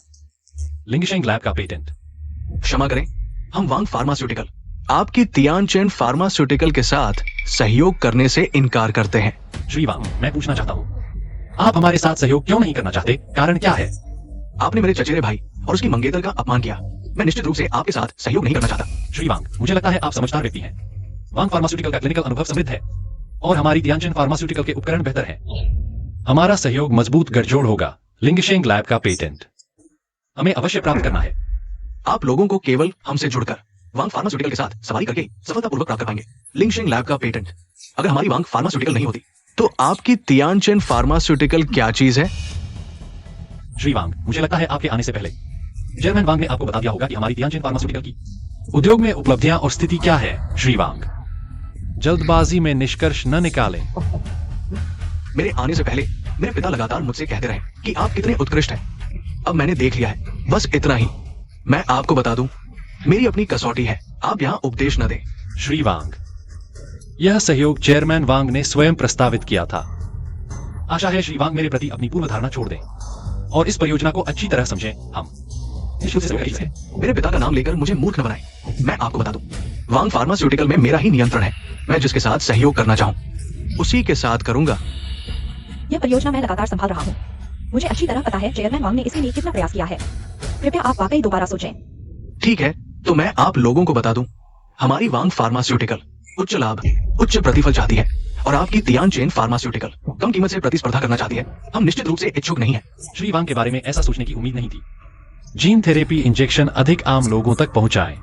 लिंगशेंग लैब का पेटेंट। क्षमा करें, हम वांग फार्मास्यूटिकल आपकी तियानचेन फार्मास्यूटिकल के साथ सहयोग करने से इनकार करते हैं। श्री वांग, मैं पूछना चाहता हूँ, आप हमारे साथ सहयोग क्यों नहीं करना चाहते? कारण क्या है? आपने मेरे चचेरे भाई और उसकी मंगेतर का अपमान किया। मैं निश्चित रूप से आपके साथ सहयोग नहीं करना चाहता। श्री वांग, मुझे लगता है आप समझदार व्यक्ति हैं। वांग फार्मास्यूटिकल का क्लिनिकल अनुभव समृद्ध है और हमारी तियानचेन फार्मास्यूटिकल के उपकरण बेहतर हैं। हमारा सहयोग मजबूत गठजोड़ होगा। लिंगशेंग लैब का पेटेंट हमें अवश्य प्राप्त करना है। आप लोगों को केवल हमसे जुड़कर वांग फार्मास्यूटिकल के साथ सवारी करके सफलतापूर्वक प्राप्त कर पाएंगे लिंगशेंग लैब का पेटेंट। अगर हमारी वांग फार्मास्यूटिकल नहीं होती तो आपकी तियानचेन फार्मास्यूटिकल क्या चीज है? श्री वांग, मुझे लगता है आपके आने से पहले चेयरमैन वांग ने आपको बता दिया होगा कि हमारी तियानचेन फार्मास्यूटिकल की उद्योग में उपलब्धियां और स्थिति क्या है। श्री वांग, जल्दबाजी में निष्कर्ष न निकालें। मेरे आने से पहले मेरे पिता लगातार मुझसे कहते रहे कि आप कितने उत्कृष्ट हैं। अब मैंने देख लिया है, बस इतना ही। मैं आपको बता दूं, मेरी अपनी कसौटी है, आप यहाँ उपदेश न दें। श्री वांग, यह सहयोग चेयरमैन वांग ने स्वयं प्रस्तावित किया था। आशा है श्री वांग मेरे प्रति अपनी पूर्व धारणा छोड़ दें और इस परियोजना को अच्छी तरह समझें। हम निश्चित से सहयोग करेंगे। मेरे पिता का नाम लेकर मुझे मूर्ख न बनाएं। मैं आपको बता दूं, वांग फार्मास्यूटिकल में मेरा ही नियंत्रण है। मैं जिसके साथ सहयोग करना चाहूं उसी के साथ करूंगा। यह परियोजना मैं लगातार संभाल रहा हूँ। मुझे अच्छी तरह पता है चेयरमैन वांग ने इसके लिए कितना प्रयास किया है। कृपया आप वाकई दोबारा सोचें। ठीक है, तो मैं आप लोगों को बता दूं, हमारी वांग फार्मास्यूटिकल उच्च लाभ, उच्च प्रतिफल चाहती है और आपकी तियानचेन फार्मास्यूटिकल कम कीमत से प्रतिस्पर्धा करना चाहती है। हम निश्चित रूप से इच्छुक नहीं है। श्री वांग के बारे में ऐसा सोचने की उम्मीद नहीं थी। जीन थेरेपी इंजेक्शन अधिक आम लोगों तक पहुंचाएं,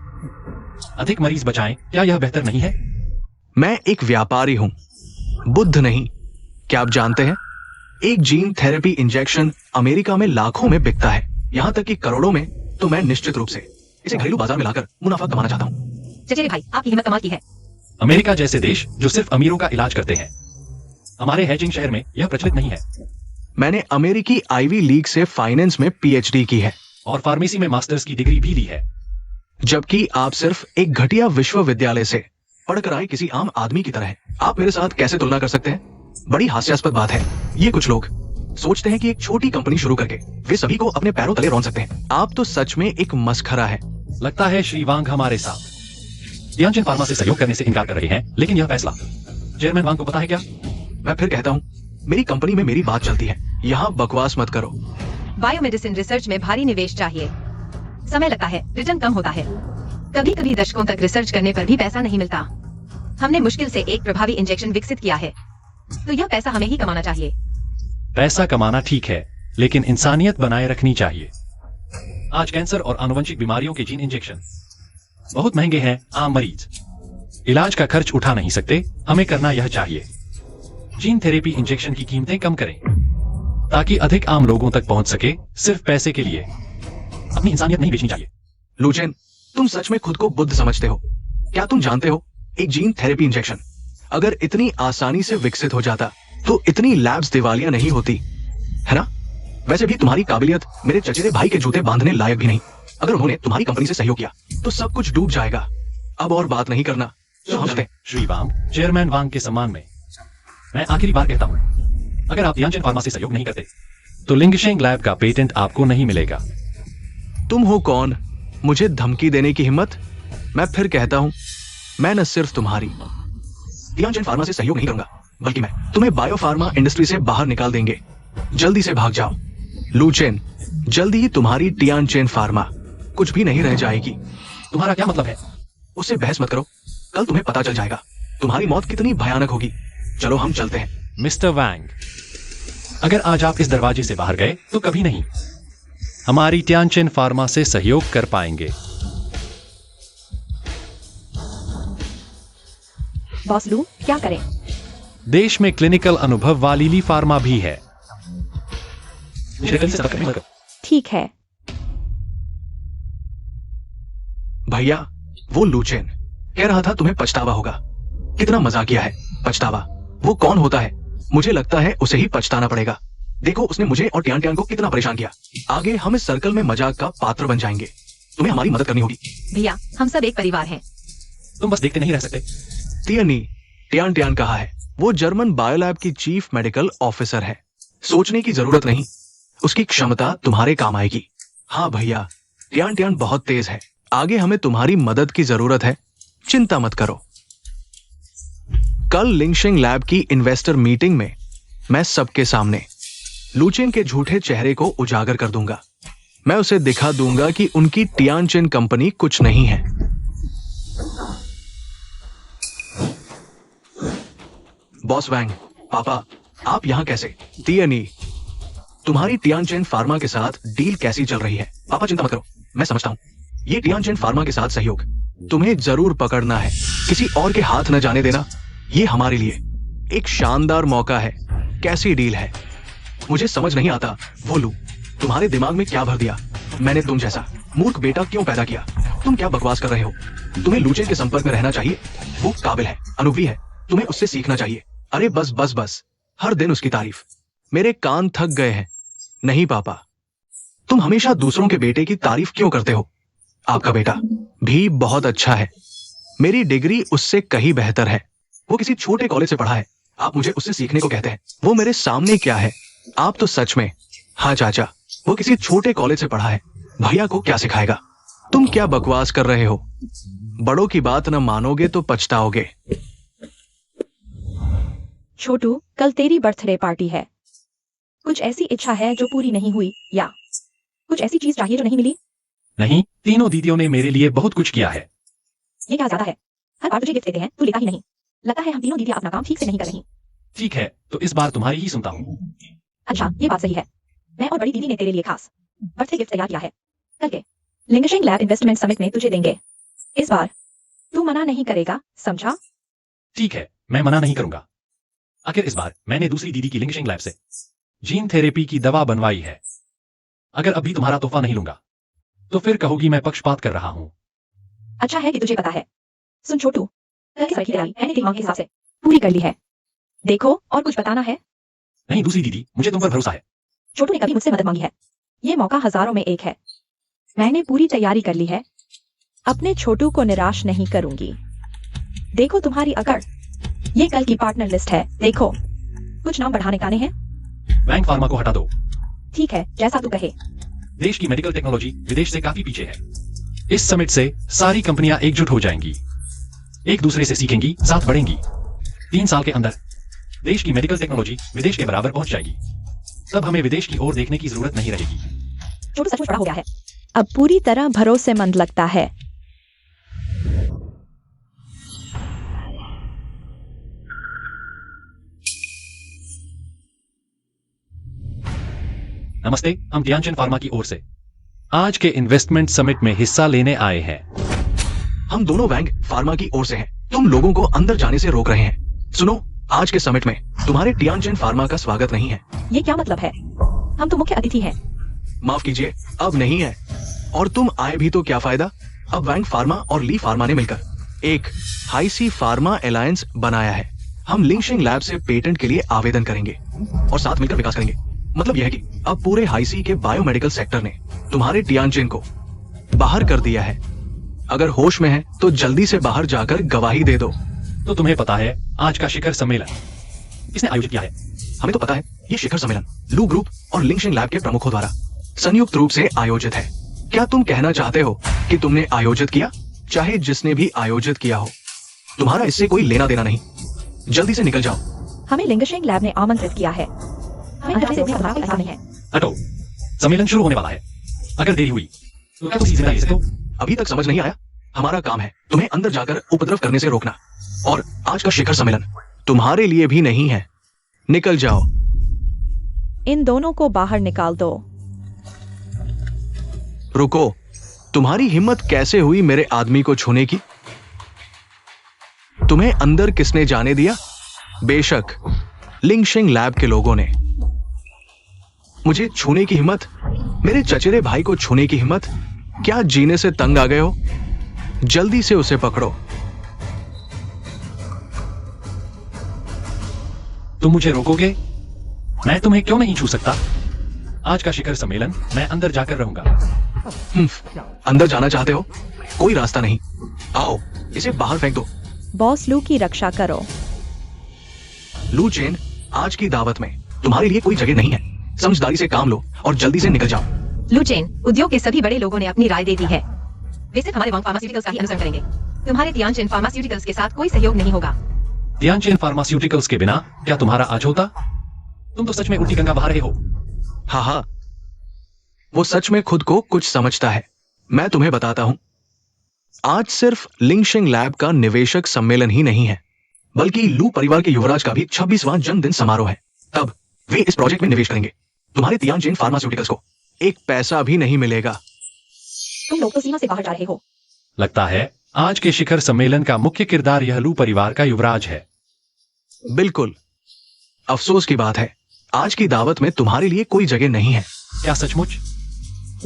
अधिक मरीज बचाएं, क्या यह बेहतर नहीं है? मैं एक व्यापारी हूं, बुद्ध नहीं। क्या आप जानते हैं, एक जीन थेरेपी इंजेक्शन अमेरिका में लाखों में बिकता है, यहां तक कि करोड़ों में। तो मैं निश्चित रूप से इसे घरेलू बाजार में लाकर मुनाफा कमाना चाहता हूं। चचेरे भाई, आपकी हिम्मत कमाल की है। अमेरिका जैसे देश जो सिर्फ अमीरों का इलाज करते हैं, हमारे हैचिंग शहर में यह प्रचलित नहीं है। मैंने अमेरिकी आईवी लीग से फाइनेंस में पीएचडी की है और फार्मेसी में मास्टर्स की डिग्री भी ली है। जबकि आप सिर्फ एक घटिया विश्वविद्यालय से पढ़कर आए किसी आम आदमी की तरह हैं। आप मेरे साथ कैसे तुलना कर सकते हैं? बड़ी हास्यास्पद बात है। ये कुछ लोग सोचते हैं कि एक छोटी कंपनी शुरू करके वे सभी को अपने पैरों तले रौंद सकते हैं। आप तो सच में एक मस्खरा है। लगता है श्री वांग हमारे साथ तियानचेन फार्मा से सहयोग करने से इनकार कर रहे हैं, लेकिन यह फैसला चेयरमैन वांग को पता है क्या? मैं फिर कहता हूँ, मेरी कंपनी में मेरी बात चलती है, यहाँ बकवास मत करो। बायोमेडिसिन रिसर्च में भारी निवेश चाहिए, समय लगता है, रिटर्न कम होता है। कभी कभी दशकों तक रिसर्च करने पर भी पैसा नहीं मिलता। हमने मुश्किल से एक प्रभावी इंजेक्शन विकसित किया है, तो यह पैसा हमें ही कमाना चाहिए। पैसा कमाना ठीक है, लेकिन इंसानियत बनाए रखनी चाहिए। आज कैंसर और आनुवंशिक बीमारियों के जीन इंजेक्शन बहुत महंगे हैं। आम मरीज इलाज का खर्च उठा नहीं सकते। हमें करना यह चाहिए, जीन थेरेपी इंजेक्शन की कीमतें कम करें ताकि अधिक आम लोगों तक पहुंच सके। सिर्फ पैसे के लिए अपनी इंसानियत नहीं बेचनी चाहिए। लुचेन, तुम सच में खुद को बुद्ध समझते हो? क्या तुम जानते हो, एक जीन थेरेपी इंजेक्शन अगर इतनी आसानी से विकसित हो जाता तो इतनी लैब्स दिवालिया नहीं होती, है ना? वैसे भी तुम्हारी काबिलियत मेरे चचेरे भाई के जूते बांधने लायक भी नहीं। अगर उन्होंने तुम्हारी कंपनी से सहयोग किया तो सब कुछ डूब जाएगा। अब और बात नहीं करना, समझते? श्री वांग, चेयरमैन वांग के सम्मान में मैं आखिरी बार कहता हूं, अगर आप तियानचेन फार्मा से सहयोग नहीं करते तो लिंगशेंग लैब का पेटेंट आपको नहीं मिलेगा। तुम हो कौन मुझे धमकी देने की हिम्मत? मैं फिर कहता हूं, मैं न सिर्फ तुम्हारी टियानजिन फार्मा से सहयोग नहीं करूंगा, बल्कि मैं तुम्हें बायो फार्मा इंडस्ट्री से बाहर निकाल देंगे। जल्दी से भाग जाओ। लू चेन, जल्दी ही तुम्हारी टियानजिन फार्मा कुछ भी नहीं रह जाएगी। तुम्हारा क्या मतलब है? उससे बहस मत करो, कल तुम्हें पता चल जाएगा तुम्हारी मौत कितनी भयानक होगी। चलो हम चलते हैं। मिस्टर वैंग, अगर आज आप इस दरवाजे से बाहर गए तो कभी नहीं हमारी टियानजिन फार्मा से सहयोग कर पाएंगे। बॉस लू, क्या करें? देश में क्लिनिकल अनुभव वाली ली फार्मा भी है। ठीक है। भैया, वो लू चेन कह रहा था तुम्हें पछतावा होगा। कितना मजाक किया है। पछतावा? वो कौन होता है? मुझे लगता है उसे ही पछताना पड़ेगा। देखो उसने मुझे और टियान टियान को कितना परेशान किया। आगे हम इस सर्कल में मजाक का पात्र बन जाएंगे। तुम्हें हमारी मदद करनी होगी। भैया, हम सब एक परिवार हैं। तुम बस देखते नहीं रह सकते। तियनी, टियान टियान कहा है। वो जर्मन बायोलैब की चीफ मेडिकल ऑफिसर है। सोचने की जरूरत नहीं, उसकी क्षमता तुम्हारे काम आएगी। हाँ भैया, टियान टियान बहुत तेज है। आगे हमें तुम्हारी मदद की जरूरत है, चिंता मत करो। कल लिंगशिंग लैब की इन्वेस्टर मीटिंग में मैं सबके सामने लूचेन के झूठे चेहरे को उजागर कर दूंगा। मैं उसे दिखा दूंगा कि उनकी टियानजिन कंपनी कुछ नहीं है। बॉस वैंग, पापा, आप यहां कैसे? तियनी, तुम्हारी टियानजिन फार्मा के साथ डील कैसी चल रही है? पापा चिंता मत करो, मैं समझता हूं। ये टियानजिन फार्मा के साथ सहयोग तुम्हें जरूर पकड़ना है, किसी और के हाथ न जाने देना। ये हमारे लिए एक शानदार मौका है। कैसी डील है मुझे समझ नहीं आता। बोलू, तुम्हारे दिमाग में क्या भर दिया? मैंने तुम जैसा मूर्ख बेटा क्यों पैदा किया? तुम क्या बकवास कर रहे हो? तुम्हें लूचेन के संपर्क में रहना चाहिए। वो काबिल है, अनुभवी है, तुम्हें उससे सीखना चाहिए। अरे बस बस बस, हर दिन उसकी तारीफ। मेरे कान थक गए हैं। नहीं पापा, तुम हमेशा दूसरों के बेटे की तारीफ क्यों करते हो? आपका बेटा भी बहुत अच्छा है। मेरी डिग्री उससे कहीं बेहतर है। वो किसी छोटे कॉलेज से पढ़ा है। आप मुझे उससे सीखने को कहते हैं। वो मेरे सामने क्या है? आप तो सच में। हाँ चाचा, वो किसी छोटे कॉलेज से पढ़ा है। भैया को क्या सिखाएगा? तुम क्या बकवास कर रहे हो? बड़ों की बात न मानोगे तो पछताओगे। छोटू, कल तेरी बर्थडे पार्टी है। कुछ ऐसी इच्छा है जो पूरी नहीं हुई, या कुछ ऐसी चीज चाहिए जो नहीं मिली? नहीं, तीनों दीदियों ने मेरे लिए बहुत कुछ किया है। ये क्या ज्यादा है? हर बार तुझे गिफ्ट देते हैं, तू लेता ही नहीं। लगता है हम तीनों दीदियां अपना काम ठीक से नहीं कर रही। ठीक है, तो इस बार तुम्हारी ही सुनता हूँ। अच्छा, ये बात सही है। मैं और बड़ी दीदी ने तेरे लिए खास बर्थडे गिफ्ट तैयार किया है। कल के लिंगशिंग लैब इन्वेस्टमेंट समिट में तुझे देंगे। इस बार तू मना नहीं करेगा, समझा? ठीक है, मैं मना नहीं करूंगा। आखिर इस बार मैंने दूसरी दीदी की लिंगशिंग लैब से जीन थेरेपी की दवा बनवाई है। अगर अभी तुम्हारा तोहफा नहीं लूंगा तो फिर कहोगी मैं पक्षपात कर रहा हूँ। अच्छा है कि तुझे पता है। सुन छोटू, कल की सभी तैयारी मैंने तेरी मांग के हिसाब से पूरी कर ली है। देखो, और कुछ बताना है? नहीं दूसरी दीदी, मुझे तुम पर भरोसा है। छोटू ने कभी मुझसे मदद मांगी है। ये मौका हजारों में एक है। मैंने पूरी तैयारी कर ली है। अपने छोटू को निराश नहीं करूंगी। देखो तुम्हारी अकड़। ये कल की पार्टनर लिस्ट है, देखो। कुछ नाम बढ़ाने का नहीं है। वैंग फार्मा को हटा दो। ठीक है, जैसा तू कहे। देश की मेडिकल टेक्नोलॉजी विदेश से काफी पीछे है। इस समिट से सारी कंपनियां एकजुट हो जाएंगी, एक दूसरे से सीखेंगी, साथ बढ़ेंगी। 3 साल के अंदर देश की मेडिकल टेक्नोलॉजी विदेश के बराबर पहुंच जाएगी। तब हमें विदेश की ओर देखने की जरूरत नहीं रहेगी। छोटू सचमुच बड़ा हो गया है। अब पूरी तरह भरोसेमंद लगता है। नमस्ते, हम टियानजिन फार्मा की ओर से आज के इन्वेस्टमेंट समिट में हिस्सा लेने आए हैं। हम दोनों वैंग फार्मा की ओर से हैं। तुम लोगों को अंदर जाने से रोक रहे हैं। सुनो, आज के समिट में तुम्हारे टियानजिन फार्मा का स्वागत नहीं है। ये क्या मतलब है? हम तो मुख्य अतिथि हैं। माफ कीजिए, अब नहीं है। और तुम आए भी तो क्या फायदा? अब वैंग फार्मा और ली फार्मा ने मिलकर एक हाई सी फार्मा एलायंस बनाया है। हम लिंगशिंग लैब से पेटेंट के लिए आवेदन करेंगे और साथ मिलकर विकास करेंगे। मतलब यह है कि अब पूरे हाईसी के बायोमेडिकल सेक्टर ने तुम्हारे टियानजिन को बाहर कर दिया है। अगर होश में है तो जल्दी से बाहर जाकर गवाही दे दो। तो तुम्हें पता है आज का शिखर सम्मेलन किसने आयोजित किया है? हमें तो पता है। ये शिखर सम्मेलन लू ग्रुप और लिंगशिंग लैब के प्रमुखों द्वारा संयुक्त रूप से आयोजित है। क्या तुम कहना चाहते हो कि तुमने आयोजित किया? चाहे जिसने भी आयोजित किया हो, तुम्हारा इससे कोई लेना देना नहीं। जल्दी से निकल जाओ। हमें लिंगशेंग लैब ने आमंत्रित किया है। हमें अंदर से देखना ऐसा नहीं है। हटो, सम्मेलन शुरू होने वाला है। अगर देरी हुई तो क्या तुम जिंदा रह सकते हो? अभी तक समझ नहीं आया? हमारा काम है तुम्हें अंदर जाकर उपद्रव करने से रोकना। और आज का शिखर सम्मेलन तुम्हारे लिए भी नहीं है। निकल जाओ। इन दोनों को बाहर निकाल दो। रुको, तुम्हारी हिम्मत कैसे हुई मेरे आदमी को छूने की? तुम्हें अंदर किसने जाने दिया? बेशक लिंगशेंग लैब के लोगों ने। मुझे छूने की हिम्मत? मेरे चचेरे भाई को छूने की हिम्मत? क्या जीने से तंग आ गए हो? जल्दी से उसे पकड़ो। तुम मुझे रोकोगे? मैं तुम्हें क्यों नहीं छू सकता? आज का शिखर सम्मेलन मैं अंदर जाकर रहूंगा। अंदर जाना चाहते हो? कोई रास्ता नहीं। आओ, इसे बाहर फेंक दो। बॉस लू की रक्षा करो। लू चेन, आज की दावत में तुम्हारे लिए कोई जगह नहीं है। समझदारी से काम लो और जल्दी से निकल जाओ। लू चेन, उद्योग के सभी बड़े लोगों ने अपनी राय दे दी है। वे सिर्फ हमारे वांग फार्मास्यूटिकल्स का ही अनुसरण करेंगे। तुम्हारे तियानजिन फार्मास्यूटिकल्स के साथ कोई सहयोग नहीं होगा। तियानजिन फार्मास्यूटिकल्स के बिना क्या तुम्हारा आज होता? तुम तो सच में उल्टी गंगा बहा रहे हो। हाँ हाँ, वो सच में खुद को कुछ समझता है। मैं तुम्हें बताता हूं, आज सिर्फ लिंगशेंग लैब का निवेशक सम्मेलन ही नहीं है, बल्कि लू परिवार के युवराज का भी 26वां जन्मदिन समारोह है। तब वे इस प्रोजेक्ट में निवेश करेंगे। तुम्हारे तियानजिन फार्मास्यूटिकल्स को एक पैसा भी नहीं मिलेगा। तुम लोग तो सीमा से बाहर जा रहे हो। लगता है आज के शिखर सम्मेलन का मुख्य किरदार यह लू परिवार का युवराज है। बिल्कुल। अफसोस की बात है, आज की दावत में तुम्हारे लिए कोई जगह नहीं है। क्या सचमुच?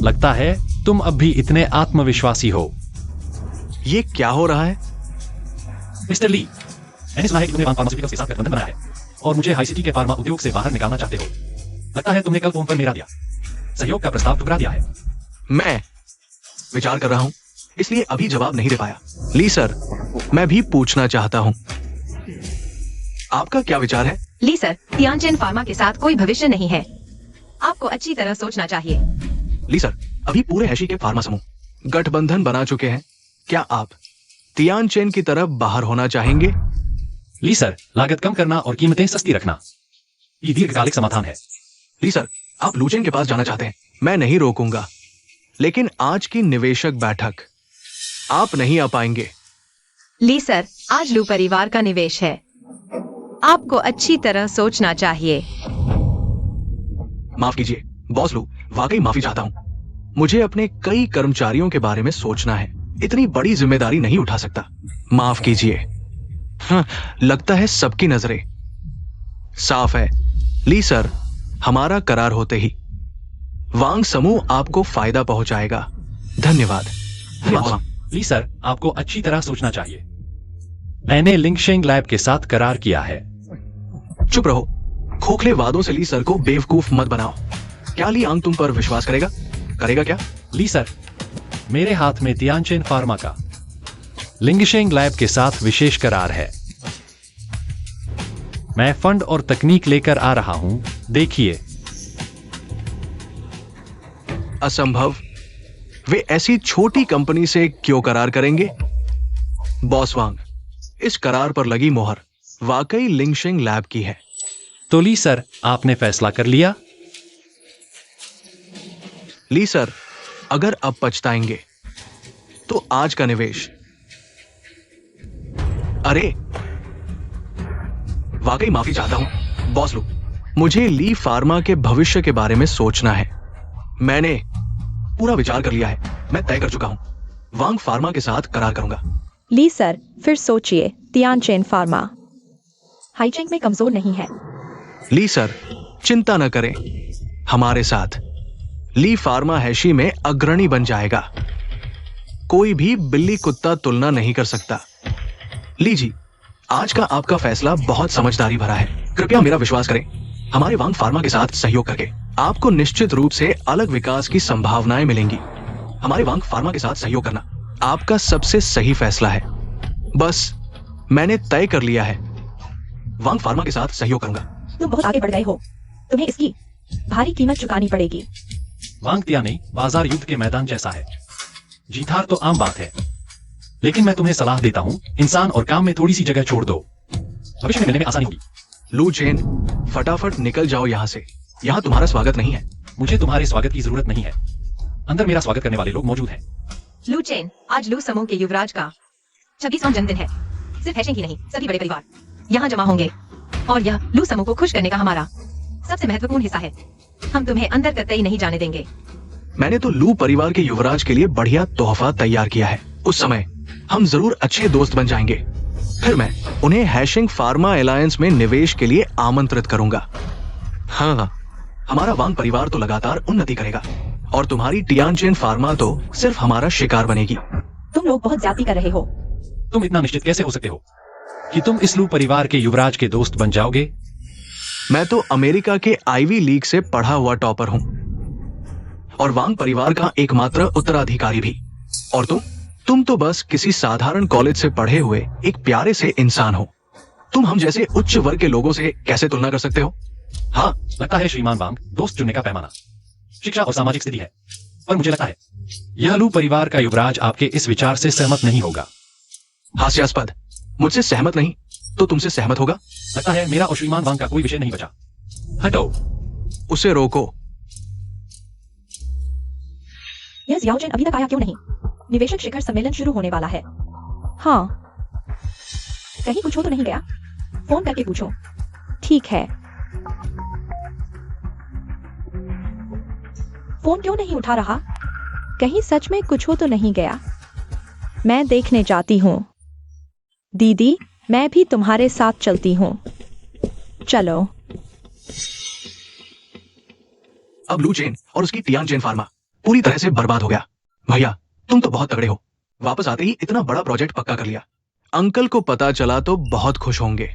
लगता है तुम अब भी इतने आत्मविश्वासी हो। ये क्या हो रहा है? मिस्टर ली, मैंने सुना है कि तुमने वांग फार्मास्यूटिकल्स के साथ गठबंधन बनाया है और मुझे हाई सिटी के फार्मा उद्योग से बाहर निकालना चाहते हो। लगता है तुमने कल फोन पर मेरा दिया सहयोग का प्रस्ताव ठुकरा दिया है। मैं विचार कर रहा हूं, इसलिए अभी जवाब नहीं दे पाया। ली सर, मैं भी पूछना चाहता हूं, आपका क्या विचार है? ली सर, तियानजिन फार्मा के साथ कोई भविष्य नहीं है। आपको अच्छी तरह सोचना चाहिए। ली सर, अभी पूरे हैशी के फार्मा समूह गठबंधन बना चुके हैं। क्या आप तियानचेन की तरफ बाहर होना चाहेंगे? ली सर, लागत कम करना और कीमतें सस्ती रखना ये दीर्घकालिक समाधान है। ली सर, आप लूचेन के पास जाना चाहते हैं, मैं नहीं रोकूंगा, लेकिन आज की निवेशक बैठक आप नहीं आ पाएंगे। ली सर, आज लू परिवार का निवेश है। आपको अच्छी तरह सोचना चाहिए। माफ कीजिए बॉस लू, वाकई माफी चाहता हूं। मुझे अपने कई कर्मचारियों के बारे में सोचना है, इतनी बड़ी जिम्मेदारी नहीं उठा सकता। माफ कीजिए। हाँ, लगता है सबकी नजरें साफ है। ली सर, हमारा करार होते ही वांग समूह आपको फायदा पहुंचाएगा। धन्यवाद। ली सर, आपको अच्छी तरह सोचना चाहिए। मैंने लिंगशेंग लैब के साथ करार किया है। चुप रहो, खोखले वादों से ली सर को बेवकूफ मत बनाओ। क्या ली आंग तुम पर विश्वास करेगा? करेगा क्या? ली सर, मेरे हाथ में तियानचेन फार्मा का लिंगशेंग लैब के साथ विशेष करार है। मैं फंड और तकनीक लेकर आ रहा हूं, देखिए। असंभव, वे ऐसी छोटी कंपनी से क्यों करार करेंगे? बॉस वांग, इस करार पर लगी मोहर वाकई लिंगशेंग लैब की है। तो ली सर, आपने फैसला कर लिया? ली सर, अगर अब पछताएंगे तो आज का निवेश। अरे, वाकई माफी चाहता हूं बॉस लू, मुझे ली फार्मा के भविष्य के बारे में सोचना है। मैंने पूरा विचार कर लिया है, मैं तय कर चुका हूं, वांग फार्मा के साथ करार करूंगा। ली सर, फिर सोचिए। तियानचेन फार्मा हाईचेंग में कमजोर नहीं है। ली सर, चिंता न करें, हमारे साथ ली फार्मा हैशी में अग्रणी बन जाएगा। कोई भी बिल्ली कुत्ता तुलना नहीं कर सकता। ली जी, आज का आपका फैसला बहुत समझदारी भरा है। कृपया मेरा विश्वास करें, हमारे वांग फार्मा के साथ सहयोग करके आपको निश्चित रूप से अलग विकास की संभावनाएं मिलेंगी। हमारे वांग फार्मा के साथ सहयोग करना आपका सबसे सही फैसला है। बस मैंने तय कर लिया है, वांग फार्मा के साथ सहयोग करूंगा। तुम बहुत आगे बढ़ गए हो, तुम्हें इसकी भारी कीमत चुकानी पड़ेगी। वांगतिया नहीं, बाजार युद्ध के मैदान जैसा है। जीत हार तो आम बात है, लेकिन मैं तुम्हें सलाह देता हूँ, इंसान और काम में थोड़ी सी जगह छोड़ दो, भविष्य में मिलने में आसानी होगी। लू चेन, फटाफट निकल जाओ यहाँ से। यहाँ तुम्हारा स्वागत नहीं है। मुझे तुम्हारे स्वागत की जरूरत नहीं है, अंदर मेरा स्वागत करने वाले लोग मौजूद हैं। लू चेन, आज लू समूह के युवराज का 26वां जन्मदिन है। सिर्फ हैशिंग ही नहीं, सभी बड़े परिवार यहाँ जमा होंगे और यह लू समूह को खुश करने का हमारा सबसे महत्वपूर्ण हिस्सा है। हम तुम्हें अंदर कतई नहीं जाने देंगे। मैंने तो लू परिवार के युवराज के लिए बढ़िया तोहफा तैयार किया है। उस समय हम जरूर अच्छे दोस्त बन जाएंगे। फिर मैं उन्हें हैशिंग फार्मा एलायंस में निवेश के लिए आमंत्रित करूंगा। हाँ, हमारा वांग परिवार तो लगातार उन्नति करेगा और तुम्हारी टियानजिन फार्मा तो सिर्फ हमारा शिकार बनेगी। तुम लोग बहुत ज्यादती कर रहे हो। तुम इतना निश्चित कैसे हो सकते हो कि तुम इस लू परिवार के युवराज के दोस्त बन जाओगे? मैं तो अमेरिका के आईवी लीग से पढ़ा हुआ टॉपर हूँ और वांग परिवार का एकमात्र उत्तराधिकारी भी। और तुम तो बस किसी साधारण कॉलेज से पढ़े हुए एक प्यारे से इंसान हो। तुम हम जैसे उच्च वर्ग के लोगों से कैसे तुलना कर सकते हो? हाँ, लगता है श्रीमान वांग, दोस्त चुनने का पैमाना शिक्षा और सामाजिक स्थिति है, पर मुझे लगता है यह लू परिवार का युवराज आपके इस विचार से सहमत नहीं होगा। हास्यास्पद। मुझसे सहमत नहीं तो तुमसे सहमत होगा? लगता है मेरा और श्रीमान वांग का कोई विषय नहीं बचा। हटो। उसे रोको। यह जियाओचेन अभी तक आया क्यों नहीं? निवेशक शिखर सम्मेलन शुरू होने वाला है। हाँ, कहीं कुछ हो तो नहीं गया? फोन करके पूछो। ठीक है। फोन क्यों नहीं उठा रहा? कहीं सच में कुछ हो तो नहीं गया? मैं देखने जाती हूँ। दीदी, मैं भी तुम्हारे साथ चलती हूँ। चलो। अब लू चेन और उसकी टियानजिन फार्मा पूरी तरह से बर्बाद हो गया। भैया, तुम तो बहुत तगड़े हो। वापस आते ही इतना बड़ा प्रोजेक्ट पक्का कर लिया। अंकल को पता चला तो बहुत खुश होंगे।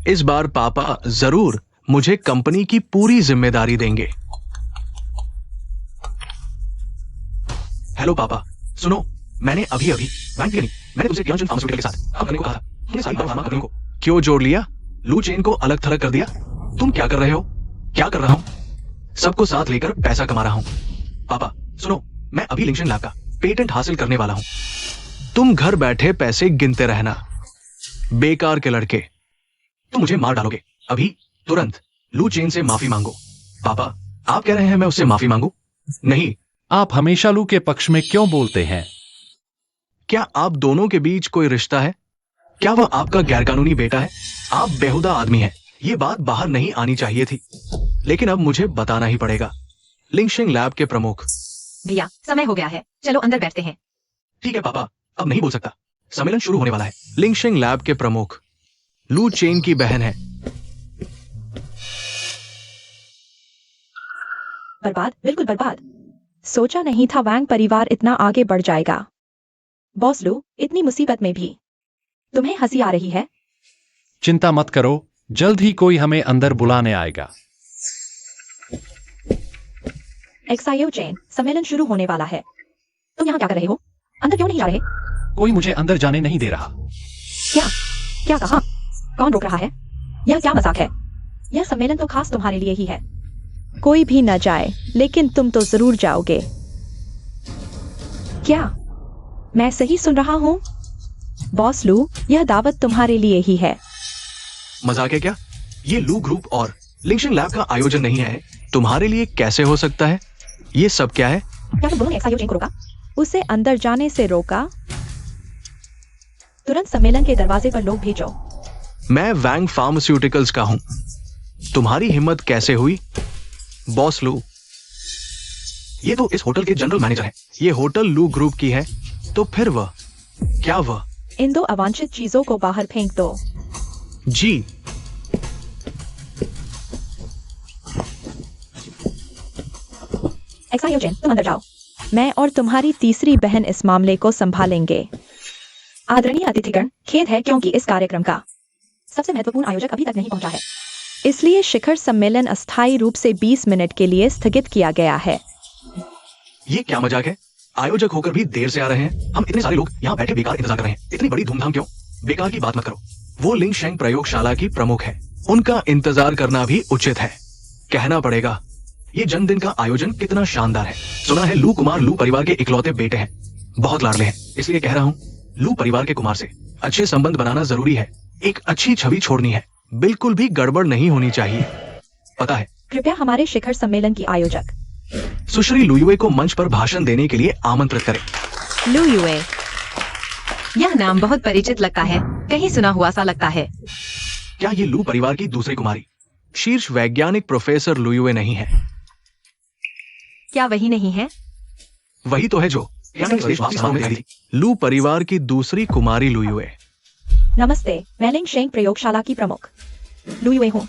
इस बार पापा जरूर मुझे कंपनी की पूरी जिम्मेदारी देंगे। हेलो पापा, सुनो, मैंने अभी मैंने तुमसे टियानजिन फार्मास्यूटिकल के साथ काम करने को कहा था। तुमने सारी फार्मा कंपनियों को क्यों जोड़ लिया? लू चेन को अलग थलग कर दिया? तुम क्या कर रहे हो? क्या कर रहा हूं? सबको साथ लेकर पैसा कमा रहा हूं। पापा सुनो, मैं अभी लिंक्शन लैब का पेटेंट हासिल करने वाला हूं। तुम घर बैठे पैसे गिनते रहना। बेकार के लड़के, तुम मुझे मार डालोगे। अभी तुरंत लू चेन से माफी मांगो। पापा, आप कह रहे हैं मैं उससे माफी मांगू? नहीं। आप हमेशा लू के पक्ष में क्यों बोलते हैं? क्या आप दोनों के बीच कोई रिश्ता है? क्या वह आपका गैरकानूनी बेटा है? आप बेहुदा आदमी हैं। ये बात बाहर नहीं आनी चाहिए थी, लेकिन अब मुझे बताना ही पड़ेगा। लिंक्शिंग लैब के प्रमुख। भैया, समय हो गया है, चलो अंदर बैठते हैं। ठीक है पापा, अब नहीं बोल सकता, सम्मेलन शुरू होने वाला है। लिंक्शिंग लैब के प्रमुख लू चेन की बहन है। बर्बाद, बिल्कुल बर्बाद। सोचा नहीं था वांग परिवार इतना आगे बढ़ जाएगा। बॉस लू, इतनी मुसीबत में भी तुम्हें हंसी आ रही है? चिंता मत करो, जल्द ही कोई हमें अंदर बुलाने आएगा। एक्सायोचेन सम्मेलन शुरू होने वाला है। तुम यहाँ क्या कर रहे हो? अंदर क्यों नहीं जा रहे? कोई मुझे अंदर जाने नहीं दे रहा। क्या क्या कहा? कौन रोक रहा है? यह क्या मजाक है? यह सम्मेलन तो खास तुम्हारे लिए ही है। कोई भी न जाए, लेकिन तुम तो जरूर जाओगे। क्या मैं सही सुन रहा हूँ? बॉस लू, यह दावत तुम्हारे लिए ही है। मजाक है क्या? ये लू ग्रुप और लिंक्शिंग लैब का आयोजन नहीं है। तुम्हारे लिए कैसे हो सकता है? ये सब क्या है? क्या तुम दोनों ने एक्सायोचेन को रोका? उसे अंदर जाने से रोका? तुरंत सम्मेलन के दरवाजे पर लोग भेजो। मैं वांग फार्मास्यूटिकल्स का हूं। तुम्हारी हिम्मत कैसे हुई? बॉस लू, ये तो इस होटल के जनरल मैनेजर हैं। ये होटल लू ग्रुप की है, तो फिर वह क्या वह? इन दो अवांछित चीजों को बाहर फेंक दो। जी। एक्सायोचेन, तुम अंदर जाओ। मैं और तुम्हारी तीसरी बहन इस मामले को संभालेंगे। आदरणीय अतिथिगण, खेद है क्योंकि इस कार्यक्रम का सबसे महत्वपूर्ण आयोजक अभी तक नहीं पहुंचा है। इसलिए शिखर सम्मेलन अस्थायी रूप से 20 मिनट के लिए स्थगित किया गया है। ये क्या मजाक है? आयोजक होकर भी देर से आ रहे हैं। हम इतने सारे लोग यहाँ बैठे बेकार इंतजार कर रहे हैं। इतनी बड़ी धूमधाम क्यों? बेकार की बात मत करो। वो लिंक्शिंग प्रयोगशाला की प्रमुख है, उनका इंतजार करना भी उचित है। कहना पड़ेगा, ये जन्मदिन का आयोजन कितना शानदार है। सुना है लू कुमार लू परिवार के इकलौते बेटे हैं, बहुत लाडले हैं, इसलिए कह रहा हूँ लू परिवार के कुमार से अच्छे संबंध बनाना जरूरी है। एक अच्छी छवि छोड़नी है, बिल्कुल भी गड़बड़ नहीं होनी चाहिए, पता है। कृपया हमारे शिखर सम्मेलन की आयोजक सुश्री लुयुए को मंच पर भाषण देने के लिए आमंत्रित करें। लू युए, यह नाम बहुत परिचित लगता है, कहीं सुना हुआ सा लगता है। क्या ये लू परिवार की दूसरी कुमारी शीर्ष वैज्ञानिक प्रोफेसर लुयुए नहीं है? क्या वही नहीं है? वही तो है जो लू परिवार की दूसरी कुमारी लुयुए। नमस्ते, मैं लिंग शेंग प्रयोगशाला की प्रमुख लू युए हूँ।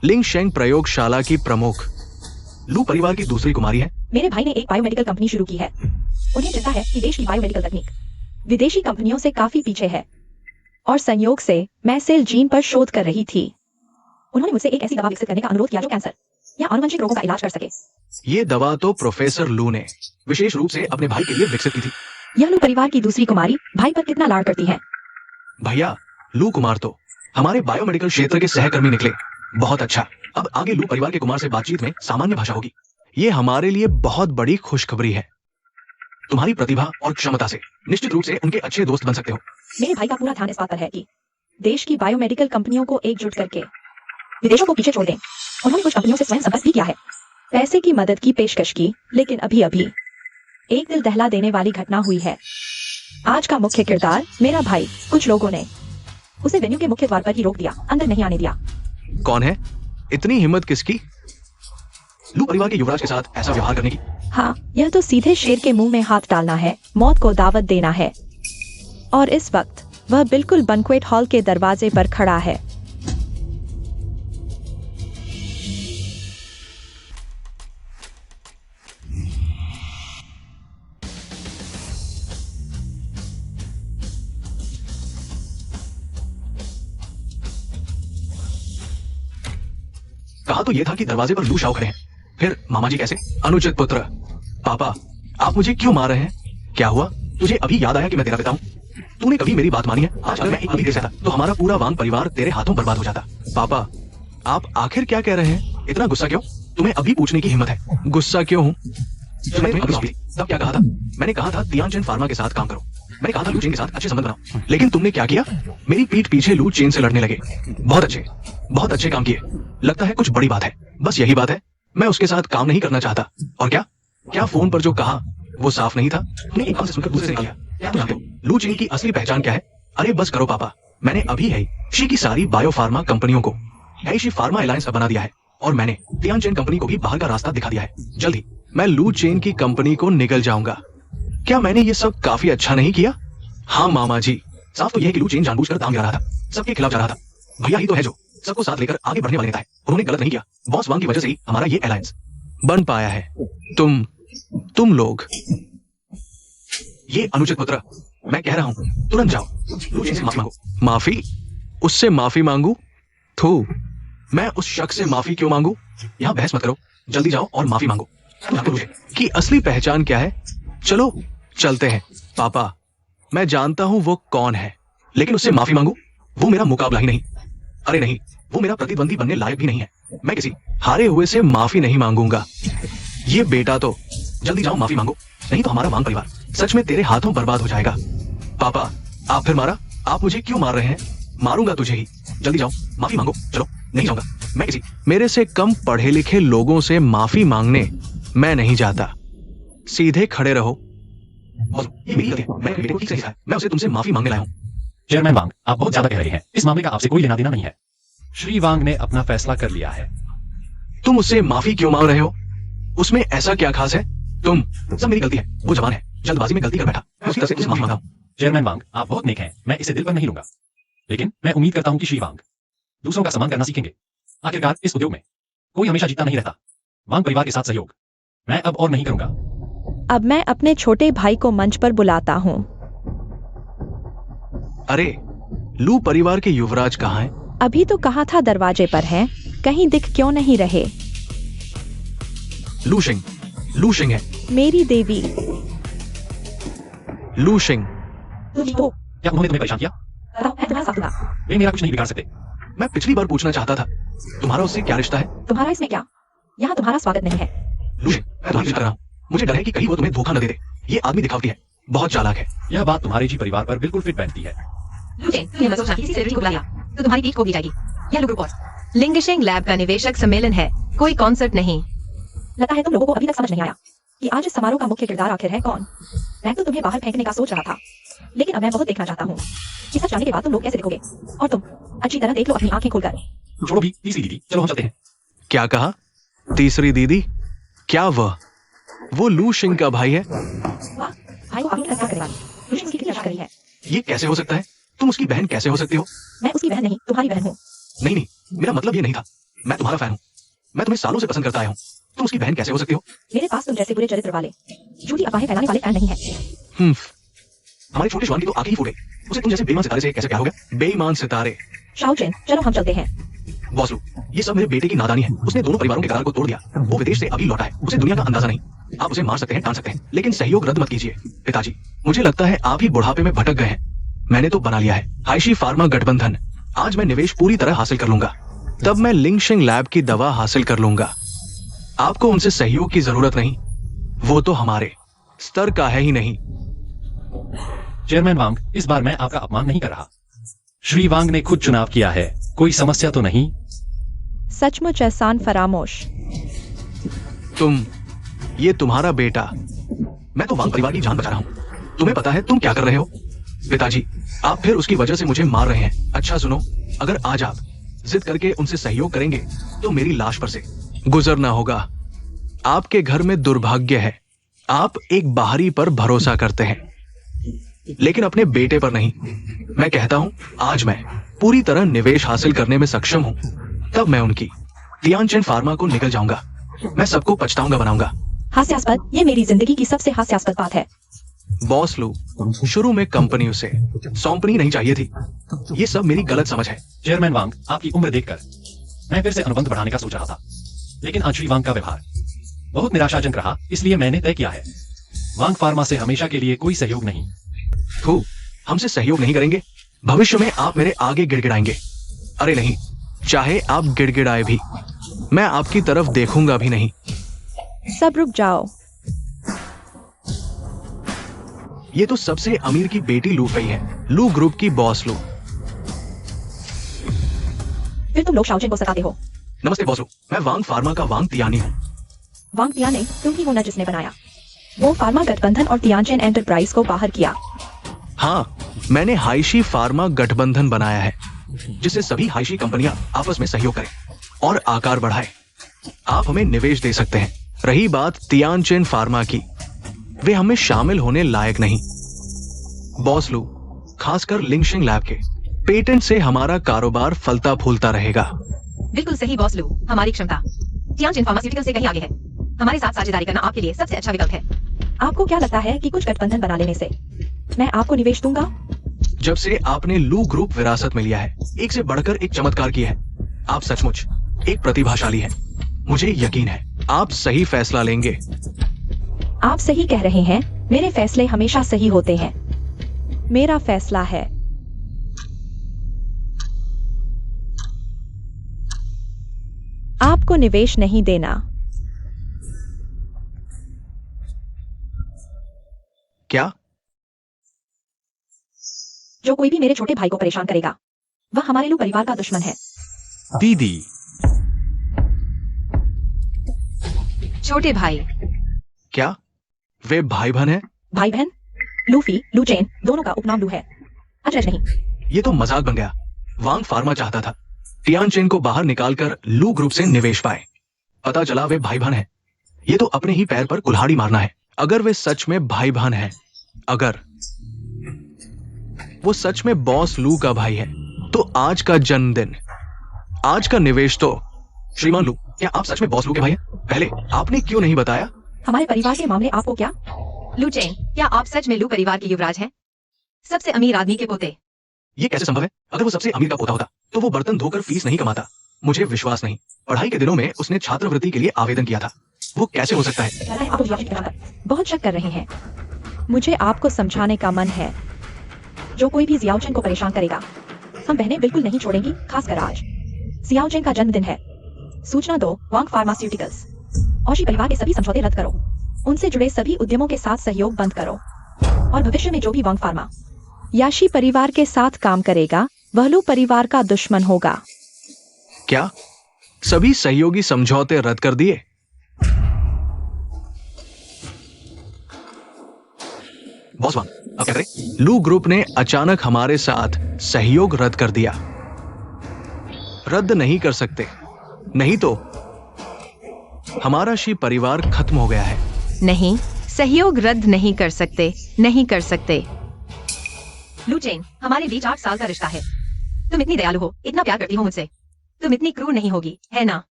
लिंग शेंग प्रयोगशाला की प्रमुख लू परिवार की दूसरी कुमारी है। मेरे भाई ने एक बायोमेडिकल कंपनी शुरू की है। उन्हें चिंता है कि देश की बायोमेडिकल तकनीक विदेशी कंपनियों से काफी पीछे है, और संयोग से मैं सेल जीन पर शोध कर रही थी। उन्होंने मुझसे एक ऐसी दवा विकसित करने का अनुरोध किया जो कैंसर या आनुवंशिक रोगों का इलाज कर सके। ये दवा तो प्रोफेसर लू ने विशेष रूप से अपने भाई के लिए विकसित की थी। यह लू परिवार की दूसरी कुमारी भाई पर कितना लाड़ करती है। भैया, लू कुमार तो हमारे बायोमेडिकल क्षेत्र के सहकर्मी निकले। बहुत अच्छा। अब आगे लू परिवार के कुमार से बातचीत में सामान्य भाषा होगी। ये हमारे लिए बहुत बड़ी खुशखबरी है। तुम्हारी प्रतिभा और क्षमता से निश्चित रूप से उनके अच्छे दोस्त बन सकते हो। मेरे भाई का पूरा ध्यान इस बात पर है कि देश की बायोमेडिकल कंपनियों को एकजुट करके विदेशों को पीछे छोड़ दें। उन्होंने कुछ कंपनियों से स्वयं संपर्क भी किया है, पैसे की मदद की पेशकश की, लेकिन अभी एक दिल दहला देने वाली घटना हुई है। आज का मुख्य किरदार मेरा भाई, कुछ लोगों ने उसे वेन्यू के मुख्य द्वार पर ही रोक दिया, अंदर नहीं आने दिया। कौन है? इतनी हिम्मत किसकी लू परिवार के युवराज के साथ ऐसा व्यवहार करने की? हाँ, यह तो सीधे शेर के मुंह में हाथ डालना है, मौत को दावत देना है। और इस वक्त वह बिल्कुल बैंक्वेट हॉल के दरवाजे पर खड़ा है। कहा तो यह था कि दरवाजे पर लू शाओ खड़े हैं। फिर मामा जी कैसे? अनुचित पुत्र। पापा, आप मुझे क्यों मार रहे हैं? क्या हुआ? तुझे अभी याद आया कि मैं तेरा पिता हूँ? तूने कभी मेरी बात मानी है? आज अगर मैं अभी दे सकता तो हमारा पूरा वांग परिवार तेरे हाथों बर्बाद हो जाता। पापा, आप आखिर क्या कह रहे हैं? इतना गुस्सा क्यों? तुम्हें अभी पूछने की हिम्मत है। गुस्सा क्यों हूँ? तब क्या कहा था? मैंने कहा था तियानजिन फार्मा के साथ काम करो। मैंने कहा था लू चेन के साथ अच्छे संबंध बनाओ। लेकिन तुमने क्या किया? मेरी पीठ पीछे लू चेन से लड़ने लगे। बहुत अच्छे काम किए। लगता है कुछ बड़ी बात है। बस यही बात है। मैं उसके साथ काम नहीं करना चाहता। और क्या फोन पर जो कहा वो साफ नहीं था? तुमने एक बात से सुनकर दूसरे से किया। क्या तुम जानते हो लू चेन की असली पहचान क्या है? अरे बस करो पापा। मैंने अभी शी की सारी बायोफार्मा कंपनियों को शी फार्मा अलायंस बना दिया है, और मैंने तियानजिन कंपनी को भी बाहर का रास्ता दिखा दिया है। जल्दी मैं लू चेन की कंपनी को निगल जाऊंगा। क्या मैंने ये सब काफी अच्छा नहीं किया? हाँ मामा जी, साफ तो यह कि लू चेन जानबूझकर दाम गिरा रहा था, सबके खिलाफ जा रहा था। भैया ही तो है जो सबको साथ लेकर आगे बढ़ने वाले नेता है। उन्होंने गलत नहीं किया। बॉस वांग की वजह से ही हमारा ये अलायंस बन पाया है। तुम लोग ये अनुचित पुत्र, मैं कह रहा हूं तुरंत जाओ, लू चेन से माफी मांगो। माफी? उससे माफी मांगू? थू, मैं उस शख्स से माफी क्यों मांगू? यहाँ बहस मत करो, जल्दी जाओ और माफी मांगो। कि असली पहचान क्या है? चलो चलते हैं। पापा, मैं जानता हूं वो कौन है, लेकिन उससे माफी मांगू? वो मेरा मुकाबला ही नहीं। अरे नहीं, वो मेरा प्रतिद्वंदी बनने लायक भी नहीं है। मैं किसी हारे हुए से माफी नहीं मांगूंगा। ये बेटा तो जल्दी जाओ माफी मांगो, नहीं तो हमारा वांग परिवार सच में तेरे हाथों बर्बाद हो जाएगा। पापा, आप फिर मारा? आप मुझे क्यों मार रहे हैं? मारूंगा तुझे ही। जल्दी जाओ माफी मांगो। चलो, नहीं जाऊंगा मैं किसी मेरे से कम पढ़े लिखे लोगों से माफी मांगने मैं नहीं जाता। सीधे खड़े रहो। ये मेरी गलती है, मैंने बेटे को ठीक से सिखाया। मैं उसे तुमसे माफी मांगने लाया हूँ। चेयरमैन वांग, आप बहुत ज्यादा कह रहे हैं। इस मामले का आपसे कोई लेना देना नहीं है। श्री वांग ने अपना फैसला कर लिया है। तुम उससे माफी क्यों मांग रहे हो? उसमें ऐसा क्या खास है? सब मेरी गलती है। वो जवान है, जल्दबाजी में गलती कर बैठा। मैं उसकी तरफ से तुमसे माफी मांगा हूं। चेयरमैन वांग, आप बहुत नेक हैं, मैं इसे दिल पर नहीं लूंगा। लेकिन मैं उम्मीद करता हूं कि श्री वांग दूसरों का सम्मान करना सीखेंगे। आखिरकार इस उद्योग में कोई हमेशा जीता नहीं रहता। वांग परिवार के साथ सहयोग मैं अब और नहीं करूंगा। अब मैं अपने छोटे भाई को मंच पर बुलाता हूँ। अरे, लू परिवार के युवराज कहाँ हैं? अभी तो कहा था दरवाजे पर हैं, कहीं दिख क्यों नहीं रहे? लू शिंग है। मेरी देवी। लू शिंग। क्या उन्होंने तुम्हें परेशान किया? वे मेरा कुछ नहीं बिगाड़ सकते। मैं पिछली बार पूछना चाहता था, तुम्हारा उससे क्या रिश्ता है? तुम्हारा इसमें क्या? यहाँ तुम्हारा स्वागत नहीं है। लूशिन, मैं तुम्हारी कर रहा हूँ। मुझे डर है कि कहीं वो तुम्हें धोखा न दे दे। ये आदमी दिखावटी है, बहुत चालाक है। यह बात तुम्हारे जी परिवार पर बिल्कुल फिट बैठती है। लुचेन, तुमने मत सोचना कि किसी सेलिब्रिटी को बुला लिया तो तुम्हारी पीठ खोदी जाएगी। यह लो ग्रुप और लिंगशिंग लैब का निवेशक सम्मेलन है, कोई कॉन्सर्ट नहीं। लगता है तुम लोगों को अभी तक समझ नहीं आया कि आज इस समारोह का मुख्य किरदार आखिर है कौन। मैं तो तुम्हें बाहर फेंकने का सोच रहा था, लेकिन अब मैं बहुत देखना चाहता हूँ कि सच जाने के बाद तुम लोग कैसे दिखोगे। और तुम अच्छी तरह देख लो अपनी आंखें खोलकर। छोड़ो भी तीसरी दीदी, चलो हम चलते हैं। क्या कहा? तीसरी दीदी? क्या वो लू शिंग का भाई है? वाह, भाई को अपनी तरह करेगा। लुशिन उसकी रक्षा करी है। ये कैसे हो सकता है? तुम उसकी बहन कैसे हो सकती हो? मैं उसकी बहन नहीं, तुम्हारी बहन हूँ। नहीं, मेरा मतलब ये नहीं था। मैं तुम्हारा फैन हूँ। मैं तुम्हें सालों से पसंद करता आया हूँ। तुम उसकी बहन कैसे हो सकती हो? मेरे पास तुम जैसे बुरे चरित्र वाले, झूठी अफवाहें फैलाने वाले फैन नहीं है। हमारे छोटे श्वान की तो आंखें ही फूटे। उसे तुम जैसे बेईमान सितारे से कैसे प्यार हो गया? बेईमान सितारे। शाओ चेन, चलो हम चलते हैं। बॉस लू, ये सब मेरे बेटे की नादानी है। उसने दोनों परिवारों के करार को तोड़ दिया। वो विदेश से अभी लौटा है। उसे दुनिया का अंदाजा नहीं। आप उसे मार सकते हैं, डांट सकते हैं, लेकिन सहयोग रद्द मत कीजिए। पिताजी, मुझे लगता है आप ही बुढ़ापे में भटक गए हैं। मैंने तो बना लिया है हाइशी फार्मा गठबंधन। आज मैं निवेश पूरी तरह हासिल कर लूंगा, तब मैं लिंगशिंग लैब की दवा हासिल कर लूंगा। आपको उनसे सहयोग की जरूरत नहीं, वो तो हमारे स्तर का है ही नहीं। चेयरमैन वांग, इस बार मैं आपका अपमान नहीं कर रहा। श्री वांग ने खुद चुनाव किया है, कोई समस्या तो नहीं? सचमुच एहसान फरामोश। ये तुम्हारा बेटा। मैं तो वांग परिवार की जान बचा रहा हूँ। तुम्हें पता है तुम क्या कर रहे हो? पिताजी, आप फिर उसकी वजह से मुझे मार रहे हैं। अच्छा सुनो, अगर आज आप जिद करके उनसे सहयोग करेंगे तो मेरी लाश पर से गुजरना होगा। आपके घर में दुर्भाग्य है, आप एक बाहरी पर भरोसा करते हैं, लेकिन अपने बेटे पर नहीं। मैं कहता हूं, आज मैं पूरी तरह निवेश हासिल करने में सक्षम हूं, तब मैं उनकी तियानचेन फार्मा को निकल जाऊंगा। मैं सबको पछताऊंगा बनाऊंगा। हास्यास्पद, ये मेरी जिंदगी की सबसे हास्यास्पद बात है। बॉस लू, शुरू में कंपनी उसे सौंपनी नहीं चाहिए थी। ये सब मेरी गलत समझ है। चेयरमैन वांग, आपकी उम्र देखकर मैं फिर से अनुबंध बढ़ाने का सोच रहा था, लेकिन आज श्री वांग का व्यवहार बहुत निराशाजनक रहा, इसलिए मैंने तय किया है वांग फार्मा से हमेशा के लिए कोई सहयोग नहीं। हमसे सहयोग नहीं करेंगे? भविष्य में आप मेरे आगे गिड़गिड़ाएंगे। अरे नहीं, चाहे आप गिड़गिड़ाए भी, मैं आपकी तरफ देखूंगा भी नहीं। सब रुक जाओ। ये तो सबसे अमीर की बेटी लू फई है, लू ग्रुप की बॉस लू। फिर तुम लोग शाओचेन को सताते हो। नमस्ते बॉस लू, मैं वांग फार्मा का वांग तियानी हूँ। वांग तियान नहीं, तुम ही हो ना जिसने बनाया। वो फार्मा गठबंधन और तियानचेन एंटरप्राइज को बाहर किया। हाँ, मैंने हाइशी फार्मा गठबंधन बनाया है, जिससे सभी हाइशी कंपनियां आपस में सहयोग करें और आकार बढ़ाएं। आप हमें निवेश दे सकते हैं। रही बात तियानचेन फार्मा की, वे हमें शामिल होने लायक नहीं। बॉस लू, खासकर लिंगशिंग लैब के पेटेंट से हमारा कारोबार फलता फूलता रहेगा। बिल्कुल सही बॉस लू, हमारी क्षमता तियानचेन फार्मास्यूटिकल से कहीं आगे है। हमारे साथ साझेदारी करना आपके लिए सबसे अच्छा विकल्प है। आपको क्या लगता है कि कुछ गठबंधन बना लेने से मैं आपको निवेश दूंगा? जब से आपने लू ग्रुप विरासत में लिया है, एक से बढ़कर एक चमत्कार किया है। आप सचमुच एक प्रतिभाशाली हैं। मुझे यकीन है आप सही फैसला लेंगे। आप सही कह रहे हैं, मेरे फैसले हमेशा सही होते हैं। मेरा फैसला है आपको निवेश नहीं देना। क्या? जो कोई भी मेरे छोटे भाई को परेशान करेगा, वह हमारे लू परिवार का दुश्मन है। दीदी, छोटे भाई। क्या वे भाई बहन है? भाई बहन? लूफी, लूचेन दोनों का उपनाम लू है, अचरज नहीं। ये तो मजाक बन गया। वांग फार्मा चाहता था तियानचेन को बाहर निकालकर लू ग्रुप से निवेश पाए। पता चला वे भाई बहन है। ये तो अपने ही पैर पर कुल्हाड़ी मारना है। अगर वे सच में भाई बहन है, अगर वो सच में बॉस लू का भाई है, तो आज का जन्मदिन, आज का निवेश तो। श्रीमान लू, क्या आप सच में बॉस लू के भाई हैं? पहले आपने क्यों नहीं बताया? हमारे परिवार के मामले आपको क्या? लूचेन, क्या आप सच में लू परिवार के युवराज हैं? सबसे अमीर आदमी के पोते। ये कैसे संभव है? अगर वो सबसे अमीर का पोता होता तो वो बर्तन धोकर फीस नहीं कमाता। मुझे विश्वास नहीं। पढ़ाई के दिनों में उसने छात्रवृत्ति के लिए आवेदन किया था। वो कैसे हो सकता है? आप बहुत शक कर रहे हैं। मुझे आपको समझाने का मन है। जो कोई भी जियाओचेन को परेशान करेगा, हम बहनें बिल्कुल नहीं छोड़ेंगी, खासकर आज जियाओचेन का जन्मदिन है। सूचना दो वांग फार्मास्यूटिकल्स और शी परिवार के सभी समझौते रद्द करो। उनसे जुड़े सभी उद्यमों के साथ सहयोग बंद करो और भविष्य में जो भी वांग फार्मा याशी परिवार के साथ काम करेगा वह लू परिवार का दुश्मन होगा। क्या सभी सहयोगी समझौते रद्द कर दिए? बॉस वांग, अब क्या करें? लू ग्रुप ने अचानक हमारे साथ सहयोग रद्द कर दिया। रद्द नहीं कर सकते, नहीं तो हमारा शी परिवार खत्म हो गया है। नहीं, सहयोग रद्द नहीं कर सकते, नहीं कर सकते। लू चेन, हमारे बीच 8 साल का रिश्ता है। तुम इतनी दयालु हो, इतना प्यार करती हो मुझसे, तुम इतनी क्रूर नहीं होगी, है ना?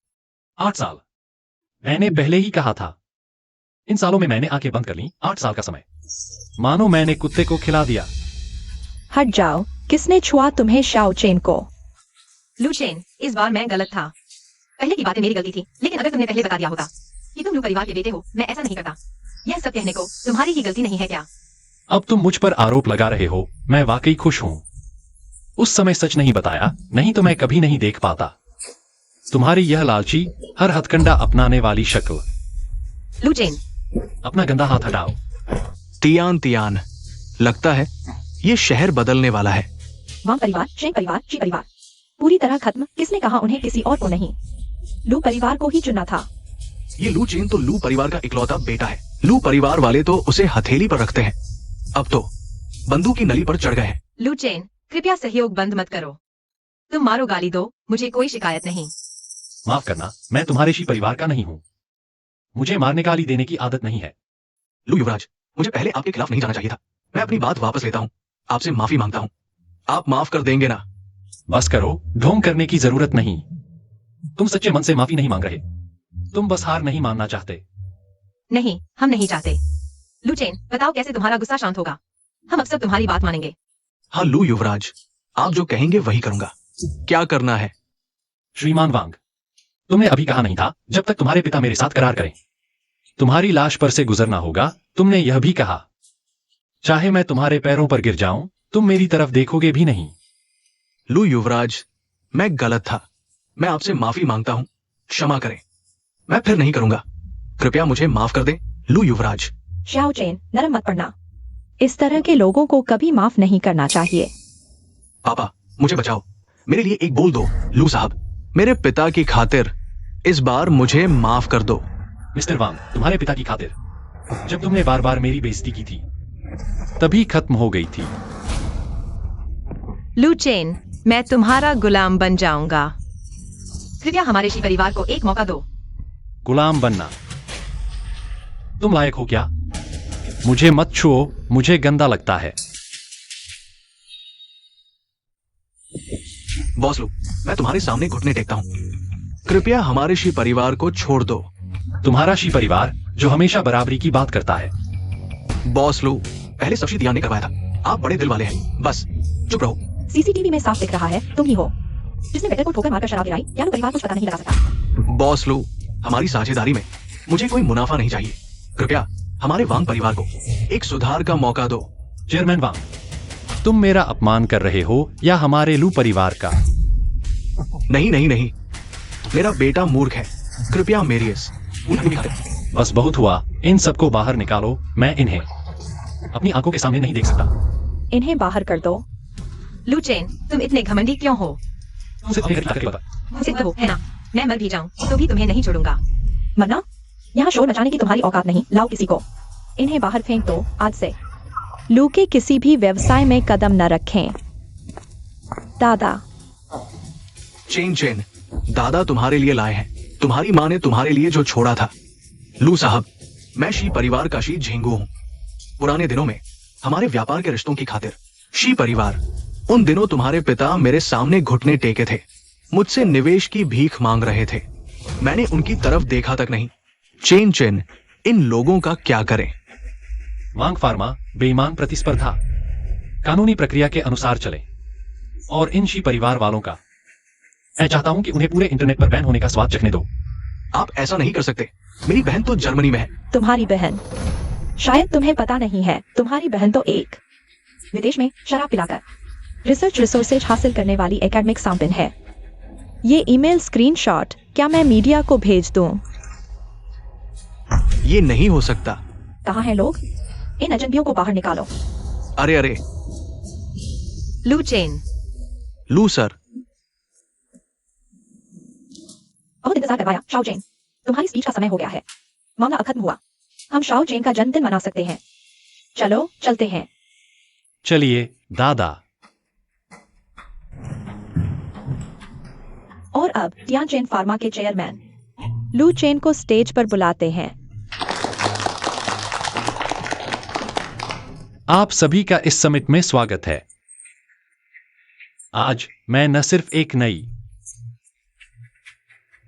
8 साल। मैंने पहले ही कहा था। इन सालों में मैंने आंखें बंद कर ली। 8 साल का समय, मानो मैंने कुत्ते को खिला दिया। हट जाओ, किसने छुआ तुम्हें शाओ चेन को? लू चेन, इस बार मैं गलत था। पहले की बातें मेरी गलती थी, लेकिन अगर तुमने पहले बता दिया होता कि तुम लू परिवार के बेटे हो, मैं ऐसा नहीं करता। यह सब कहने को तुम्हारी ही गलती नहीं है क्या? अब तुम मुझ पर आरोप लगा रहे हो। मैं वाकई खुश हूं। उस समय सच नहीं बताया, नहीं तो मैं कभी नहीं देख पाता तुम्हारी यह लालची, हर हथकंडा अपनाने वाली शक्ल। लू चेन, अपना गंदा हाथ हटाओ। तियान तियान, लगता है ये शहर बदलने वाला है। वांग परिवार, शेंग परिवार, शी परिवार पूरी तरह खत्म। किसने कहा उन्हें किसी और को नहीं? लू परिवार को ही चुना था। ये लू चेन तो लू परिवार का इकलौता बेटा है। लू परिवार वाले तो उसे हथेली पर रखते हैं, अब तो बंदूक की नली पर चढ़ गए हैं। लू चेन, कृपया सहयोग बंद मत करो। तुम मारो, गाली दो, मुझे कोई शिकायत नहीं। माफ करना, मैं तुम्हारे शी परिवार का नहीं हूं। मुझे मारने गाली देने की आदत नहीं है। लू युवराज, मुझे पहले आपके खिलाफ नहीं जाना चाहिए था। मैं अपनी बात वापस लेता हूँ, आपसे माफी मांगता हूँ। आप माफ कर देंगे ना? बस करो, ढोंग करने की जरूरत नहीं। तुम सच्चे मन से माफी नहीं मांग रहे, तुम बस हार नहीं मानना चाहते। नहीं, हम नहीं चाहते। लू चेन, बताओ कैसे तुम्हारा गुस्सा शांत होगा? हम अब सब तुम्हारी बात मानेंगे। हाँ लू युवराज, आप जो कहेंगे वही करूंगा। क्या करना है? श्रीमान वांग, तुमने अभी कहा नहीं था जब तक तुम्हारे पिता मेरे साथ करार करें तुम्हारी लाश पर से गुजरना होगा। तुमने यह भी कहा चाहे मैं तुम्हारे पैरों पर गिर जाऊं, तुम मेरी तरफ देखोगे भी नहीं। लू युवराज, मैं गलत था। मैं आपसे माफी मांगता हूं, क्षमा करें। मैं फिर नहीं करूंगा, कृपया मुझे माफ कर दें। लू युवराज। शाओ चेन, नरम मत पड़ना। इस तरह के लोगों को कभी माफ नहीं करना चाहिए। पापा, मुझे बचाओ, मेरे लिए एक बोल दो। लू साहब, मेरे पिता की खातिर इस बार मुझे माफ कर दो। मिस्टर वांग, तुम्हारे पिता की खातिर जब तुमने बार बार मेरी बेइज्जती की थी तभी खत्म हो गई थी। लू चेन, मैं तुम्हारा गुलाम बन जाऊंगा। कृपया हमारे शी परिवार को एक मौका दो। गुलाम बनना? तुम लायक हो क्या? मुझे मत छुओ, मुझे गंदा लगता है। बॉस लू, मैं तुम्हारे सामने घुटने टेकता हूं, कृपया हमारे शी परिवार को छोड़ दो। तुम्हारा शी परिवार जो हमेशा बराबरी की बात करता है। बॉस लू, पहले सब शी तियान ने करवाया था। आप बड़े दिल वाले हैं, बस चुप रहो। सीसीटीवी में साफ दिख रहा है तुम ही हो जिसने वेटर को ठोकर मारकर शराब गिराई। या लू परिवार कुछ पता नहीं लगा सकता। बॉस लू, हमारी साझेदारी में मुझे कोई मुनाफा नहीं चाहिए। कृपया हमारे वांग परिवार को एक सुधार का मौका दो। चेयरमैन वांग, तुम मेरा अपमान कर रहे हो या हमारे लू परिवार का? नहीं नहीं नहीं, मेरा बेटा मूर्ख है, कृपया मेरी इस बस बहुत हुआ, इन सबको बाहर निकालो। मैं इन्हें अपनी आंखों के सामने नहीं देख सकता। इन्हें बाहर कर दो। लू चेन, तुम इतने घमंडी क्यों हो? तुमसे हो, है ना? मैं मर भी जाऊं तो भी तुम्हें नहीं छोड़ूंगा। मरना? यहाँ शोर मचाने की तुम्हारी औकात नहीं। लाओ किसी को, इन्हें बाहर फेंक दो आज से। लू के किसी भी व्यवसाय में कदम न रखें। दादा। चेन चेन, दादा तुम्हारे लिए लाए हैं। तुम्हारी माँ ने तुम्हारे लिए जो छोड़ा था। लू साहब, मैं शी परिवार का शी झिंगू हूँ। पुराने दिनों में हमारे व्यापार के रिश्तों की खातिर शी परिवार, उन दिनों तुम्हारे पिता मेरे सामने घुटने टेके थे, मुझसे निवेश की भीख मांग रहे थे। मैंने उनकी तरफ देखा तक नहीं। चेन चेन, इन लोगों का क्या करें? वांग फार्मा बेईमान प्रतिस्पर्धा कानूनी प्रक्रिया के अनुसार चले और इन शी परिवार वालों का मैं चाहता हूं कि उन्हें पूरे इंटरनेट पर बैन होने का स्वाद चखने दो। आप ऐसा नहीं कर सकते। मेरी बहन तो जर्मनी में है। तुम्हारी बहन? शायद तुम्हें पता नहीं है, तुम्हारी बहन तो एक विदेश में शराब पिलाकर रिसर्च रिसोर्सेज हासिल करने वाली एकेडमिक सांपिन है। ये ईमेल स्क्रीनशॉट क्या मैं मीडिया को भेज दूं? ये नहीं हो सकता। कहाँ हैं लोग? इन अजनबियों को बाहर निकालो। अरे अरे, लू चेन, लू सर। बहुत इंतजार करवाया शाओ चेन, तुम्हारी स्पीच का समय हो गया है। मामला अब खत्म हुआ। हम शाओ चेन का जन्मदिन मना सकते हैं। चलो चलते हैं। चलिए दादा। और अब टियानजिन फार्मा के चेयरमैन लू चेन को स्टेज पर बुलाते हैं। आप सभी का इस समिट में स्वागत है। आज मैं न सिर्फ एक नई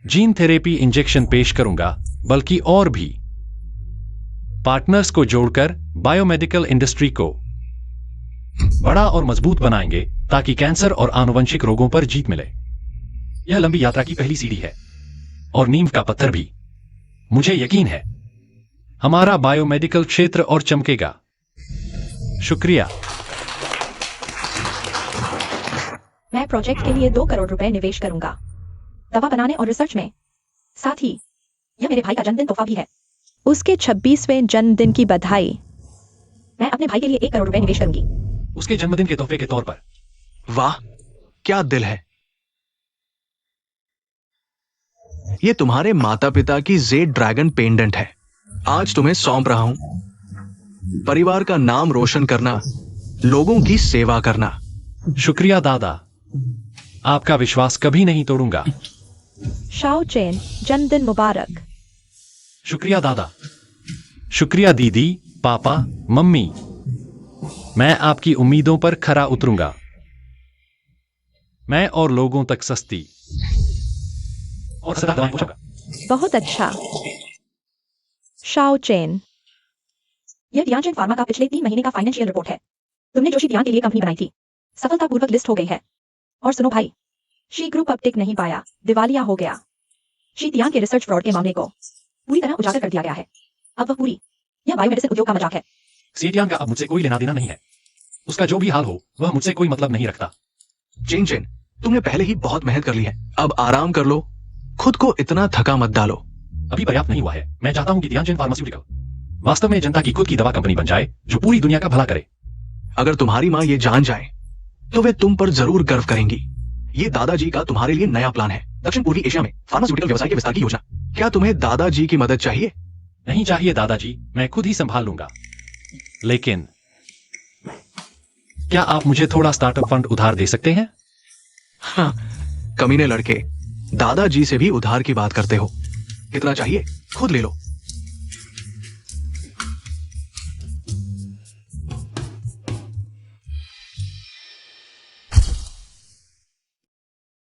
जीन थेरेपी इंजेक्शन पेश करूंगा, बल्कि और भी पार्टनर्स को जोड़कर बायोमेडिकल इंडस्ट्री को बड़ा और मजबूत बनाएंगे ताकि कैंसर और आनुवंशिक रोगों पर जीत मिले। यह लंबी यात्रा की पहली सीढ़ी है और नींव का पत्थर भी। मुझे यकीन है हमारा बायोमेडिकल क्षेत्र और चमकेगा। शुक्रिया। मैं प्रोजेक्ट के लिए 2 करोड़ रुपए निवेश करूंगा, दवा बनाने और रिसर्च में। साथ ही यह मेरे भाई का जन्मदिन तोहफा भी है। उसके 26वें जन्मदिन की बधाई। मैं अपने भाई के लिए 1 करोड़ रुपए निवेश करूंगी। उसके जन्मदिन के तोहफे के तौर पर। वाह, क्या दिल है। ये तुम्हारे माता पिता की जेड ड्रैगन पेंडेंट है। आज तुम्हें सौंप रहा हूं। परिवार का नाम रोशन करना, लोगों की सेवा करना। शुक्रिया दादा, आपका विश्वास कभी नहीं तोड़ूंगा। शाओ चेन, जन्मदिन मुबारक। शुक्रिया दादा। शुक्रिया दीदी, पापा, मम्मी। मैं आपकी उम्मीदों पर खरा उतरूंगा। मैं और लोगों तक सस्ती और सदा दवाएं पहुंचाऊंगा। बहुत अच्छा। शाओ चेन, यह टियानजिन फार्मा का पिछले 3 महीने का फाइनेंशियल रिपोर्ट है। तुमने जोशी टियान के लिए कंपनी बनाई थी, सफलतापूर्वक लिस्ट हो गई है। और सुनो भाई, शी ग्रुप अब टिक नहीं पाया, दिवालिया हो गया। शी टियान के रिसर्च फ्रॉड के मामले को पूरी तरह उजागर कर दिया गया है। अब वह पूरी यह बायोमेडिसिन उद्योग का मजाक है। सीटियान का अब मुझसे कोई लेना देना नहीं है। उसका जो भी हाल हो, वह मुझसे कोई मतलब नहीं रखता। चेन चेन, तुमने पहले ही बहुत मेहनत कर ली है, अब आराम कर लो। खुद को इतना थका मत डालो। अभी पर्याप्त नहीं हुआ है। मैं चाहता हूं कि टियानजिन फार्मास्यूटिकल वास्तव में जनता की खुद की दवा कंपनी बन जाए जो पूरी दुनिया का भला करे। अगर तुम्हारी माँ ये जान जाए तो वे तुम पर जरूर गर्व करेंगी। ये दादाजी का तुम्हारे लिए नया प्लान है, दक्षिण पूर्वी एशिया में फार्मास्यूटिकल व्यवसाय के विस्तार की योजना। क्या तुम्हें दादाजी की मदद चाहिए? नहीं चाहिए दादाजी, मैं खुद ही संभाल लूंगा। लेकिन क्या आप मुझे थोड़ा स्टार्टअप फंड उधार दे सकते हैं? हाँ, कमीने लड़के, दादाजी से भी उधार की बात करते हो। कितना चाहिए खुद ले लो।